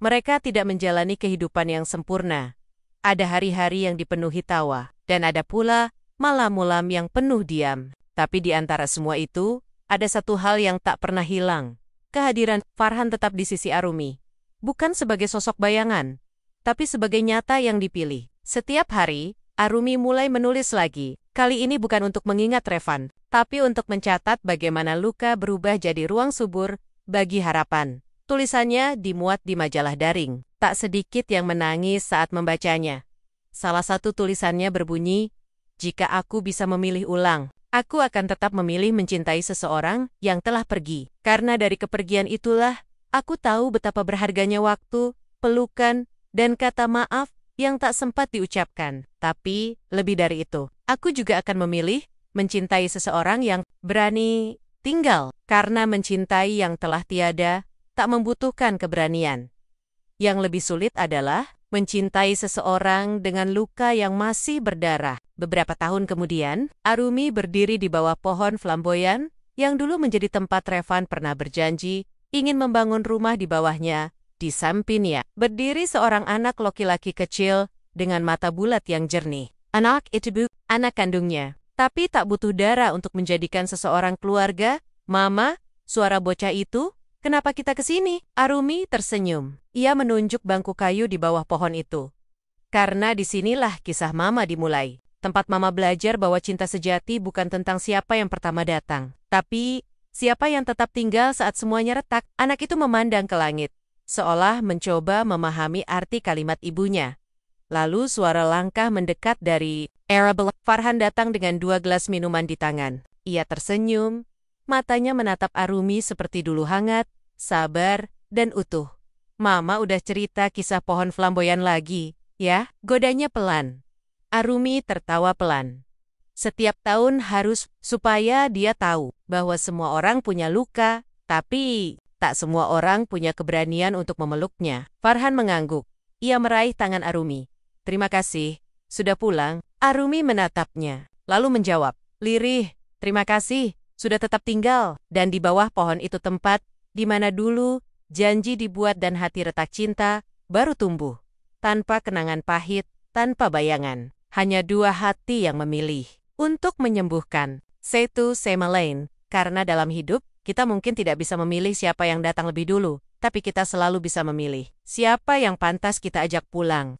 Mereka tidak menjalani kehidupan yang sempurna. Ada hari-hari yang dipenuhi tawa, dan ada pula malam-malam yang penuh diam. Tapi di antara semua itu, Ada satu hal yang tak pernah hilang. Kehadiran Farhan tetap di sisi Arumi. Bukan sebagai sosok bayangan, tapi sebagai nyata yang dipilih. Setiap hari, Arumi mulai menulis lagi. Kali ini bukan untuk mengingat Revan, tapi untuk mencatat bagaimana luka berubah jadi ruang subur bagi harapan. Tulisannya dimuat di majalah daring. Tak sedikit yang menangis saat membacanya. Salah satu tulisannya berbunyi, "Jika aku bisa memilih ulang, aku akan tetap memilih mencintai seseorang yang telah pergi. Karena dari kepergian itulah, aku tahu betapa berharganya waktu, pelukan, dan kata maaf yang tak sempat diucapkan. Tapi, lebih dari itu, aku juga akan memilih mencintai seseorang yang berani tinggal. Karena mencintai yang telah tiada, tak membutuhkan keberanian. Yang lebih sulit adalah mencintai seseorang dengan luka yang masih berdarah." Beberapa tahun kemudian, Arumi berdiri di bawah pohon flamboyan yang dulu menjadi tempat Revan pernah berjanji ingin membangun rumah di bawahnya. Di sampingnya, berdiri seorang anak laki-laki kecil dengan mata bulat yang jernih. Anak itu anak kandungnya, tapi tak butuh darah untuk menjadikan seseorang keluarga. "Mama, suara bocah itu, kenapa kita kesini?" Arumi tersenyum. Ia menunjuk bangku kayu di bawah pohon itu. "Karena disinilah kisah Mama dimulai. Tempat Mama belajar bahwa cinta sejati bukan tentang siapa yang pertama datang, tapi siapa yang tetap tinggal saat semuanya retak." Anak itu memandang ke langit, seolah mencoba memahami arti kalimat ibunya. Lalu suara langkah mendekat dari Arabella. Farhan datang dengan 2 gelas minuman di tangan. Ia tersenyum, matanya menatap Arumi seperti dulu hangat, sabar, dan utuh. "Mama udah cerita kisah pohon flamboyan lagi, ya?" Godanya pelan. Arumi tertawa pelan. Setiap tahun harus supaya dia tahu bahwa semua orang punya luka, tapi tak semua orang punya keberanian untuk memeluknya. Farhan mengangguk. Ia meraih tangan Arumi. "Terima kasih, sudah pulang." Arumi menatapnya, lalu menjawab, lirih, "Terima kasih, sudah tetap tinggal." Dan di bawah pohon itu tempat, di mana dulu janji dibuat dan hati retak cinta, baru tumbuh. Tanpa kenangan pahit, tanpa bayangan. Hanya 2 hati yang memilih untuk menyembuhkan. Satu sama lain, karena dalam hidup, kita mungkin tidak bisa memilih siapa yang datang lebih dulu, tapi kita selalu bisa memilih siapa yang pantas kita ajak pulang.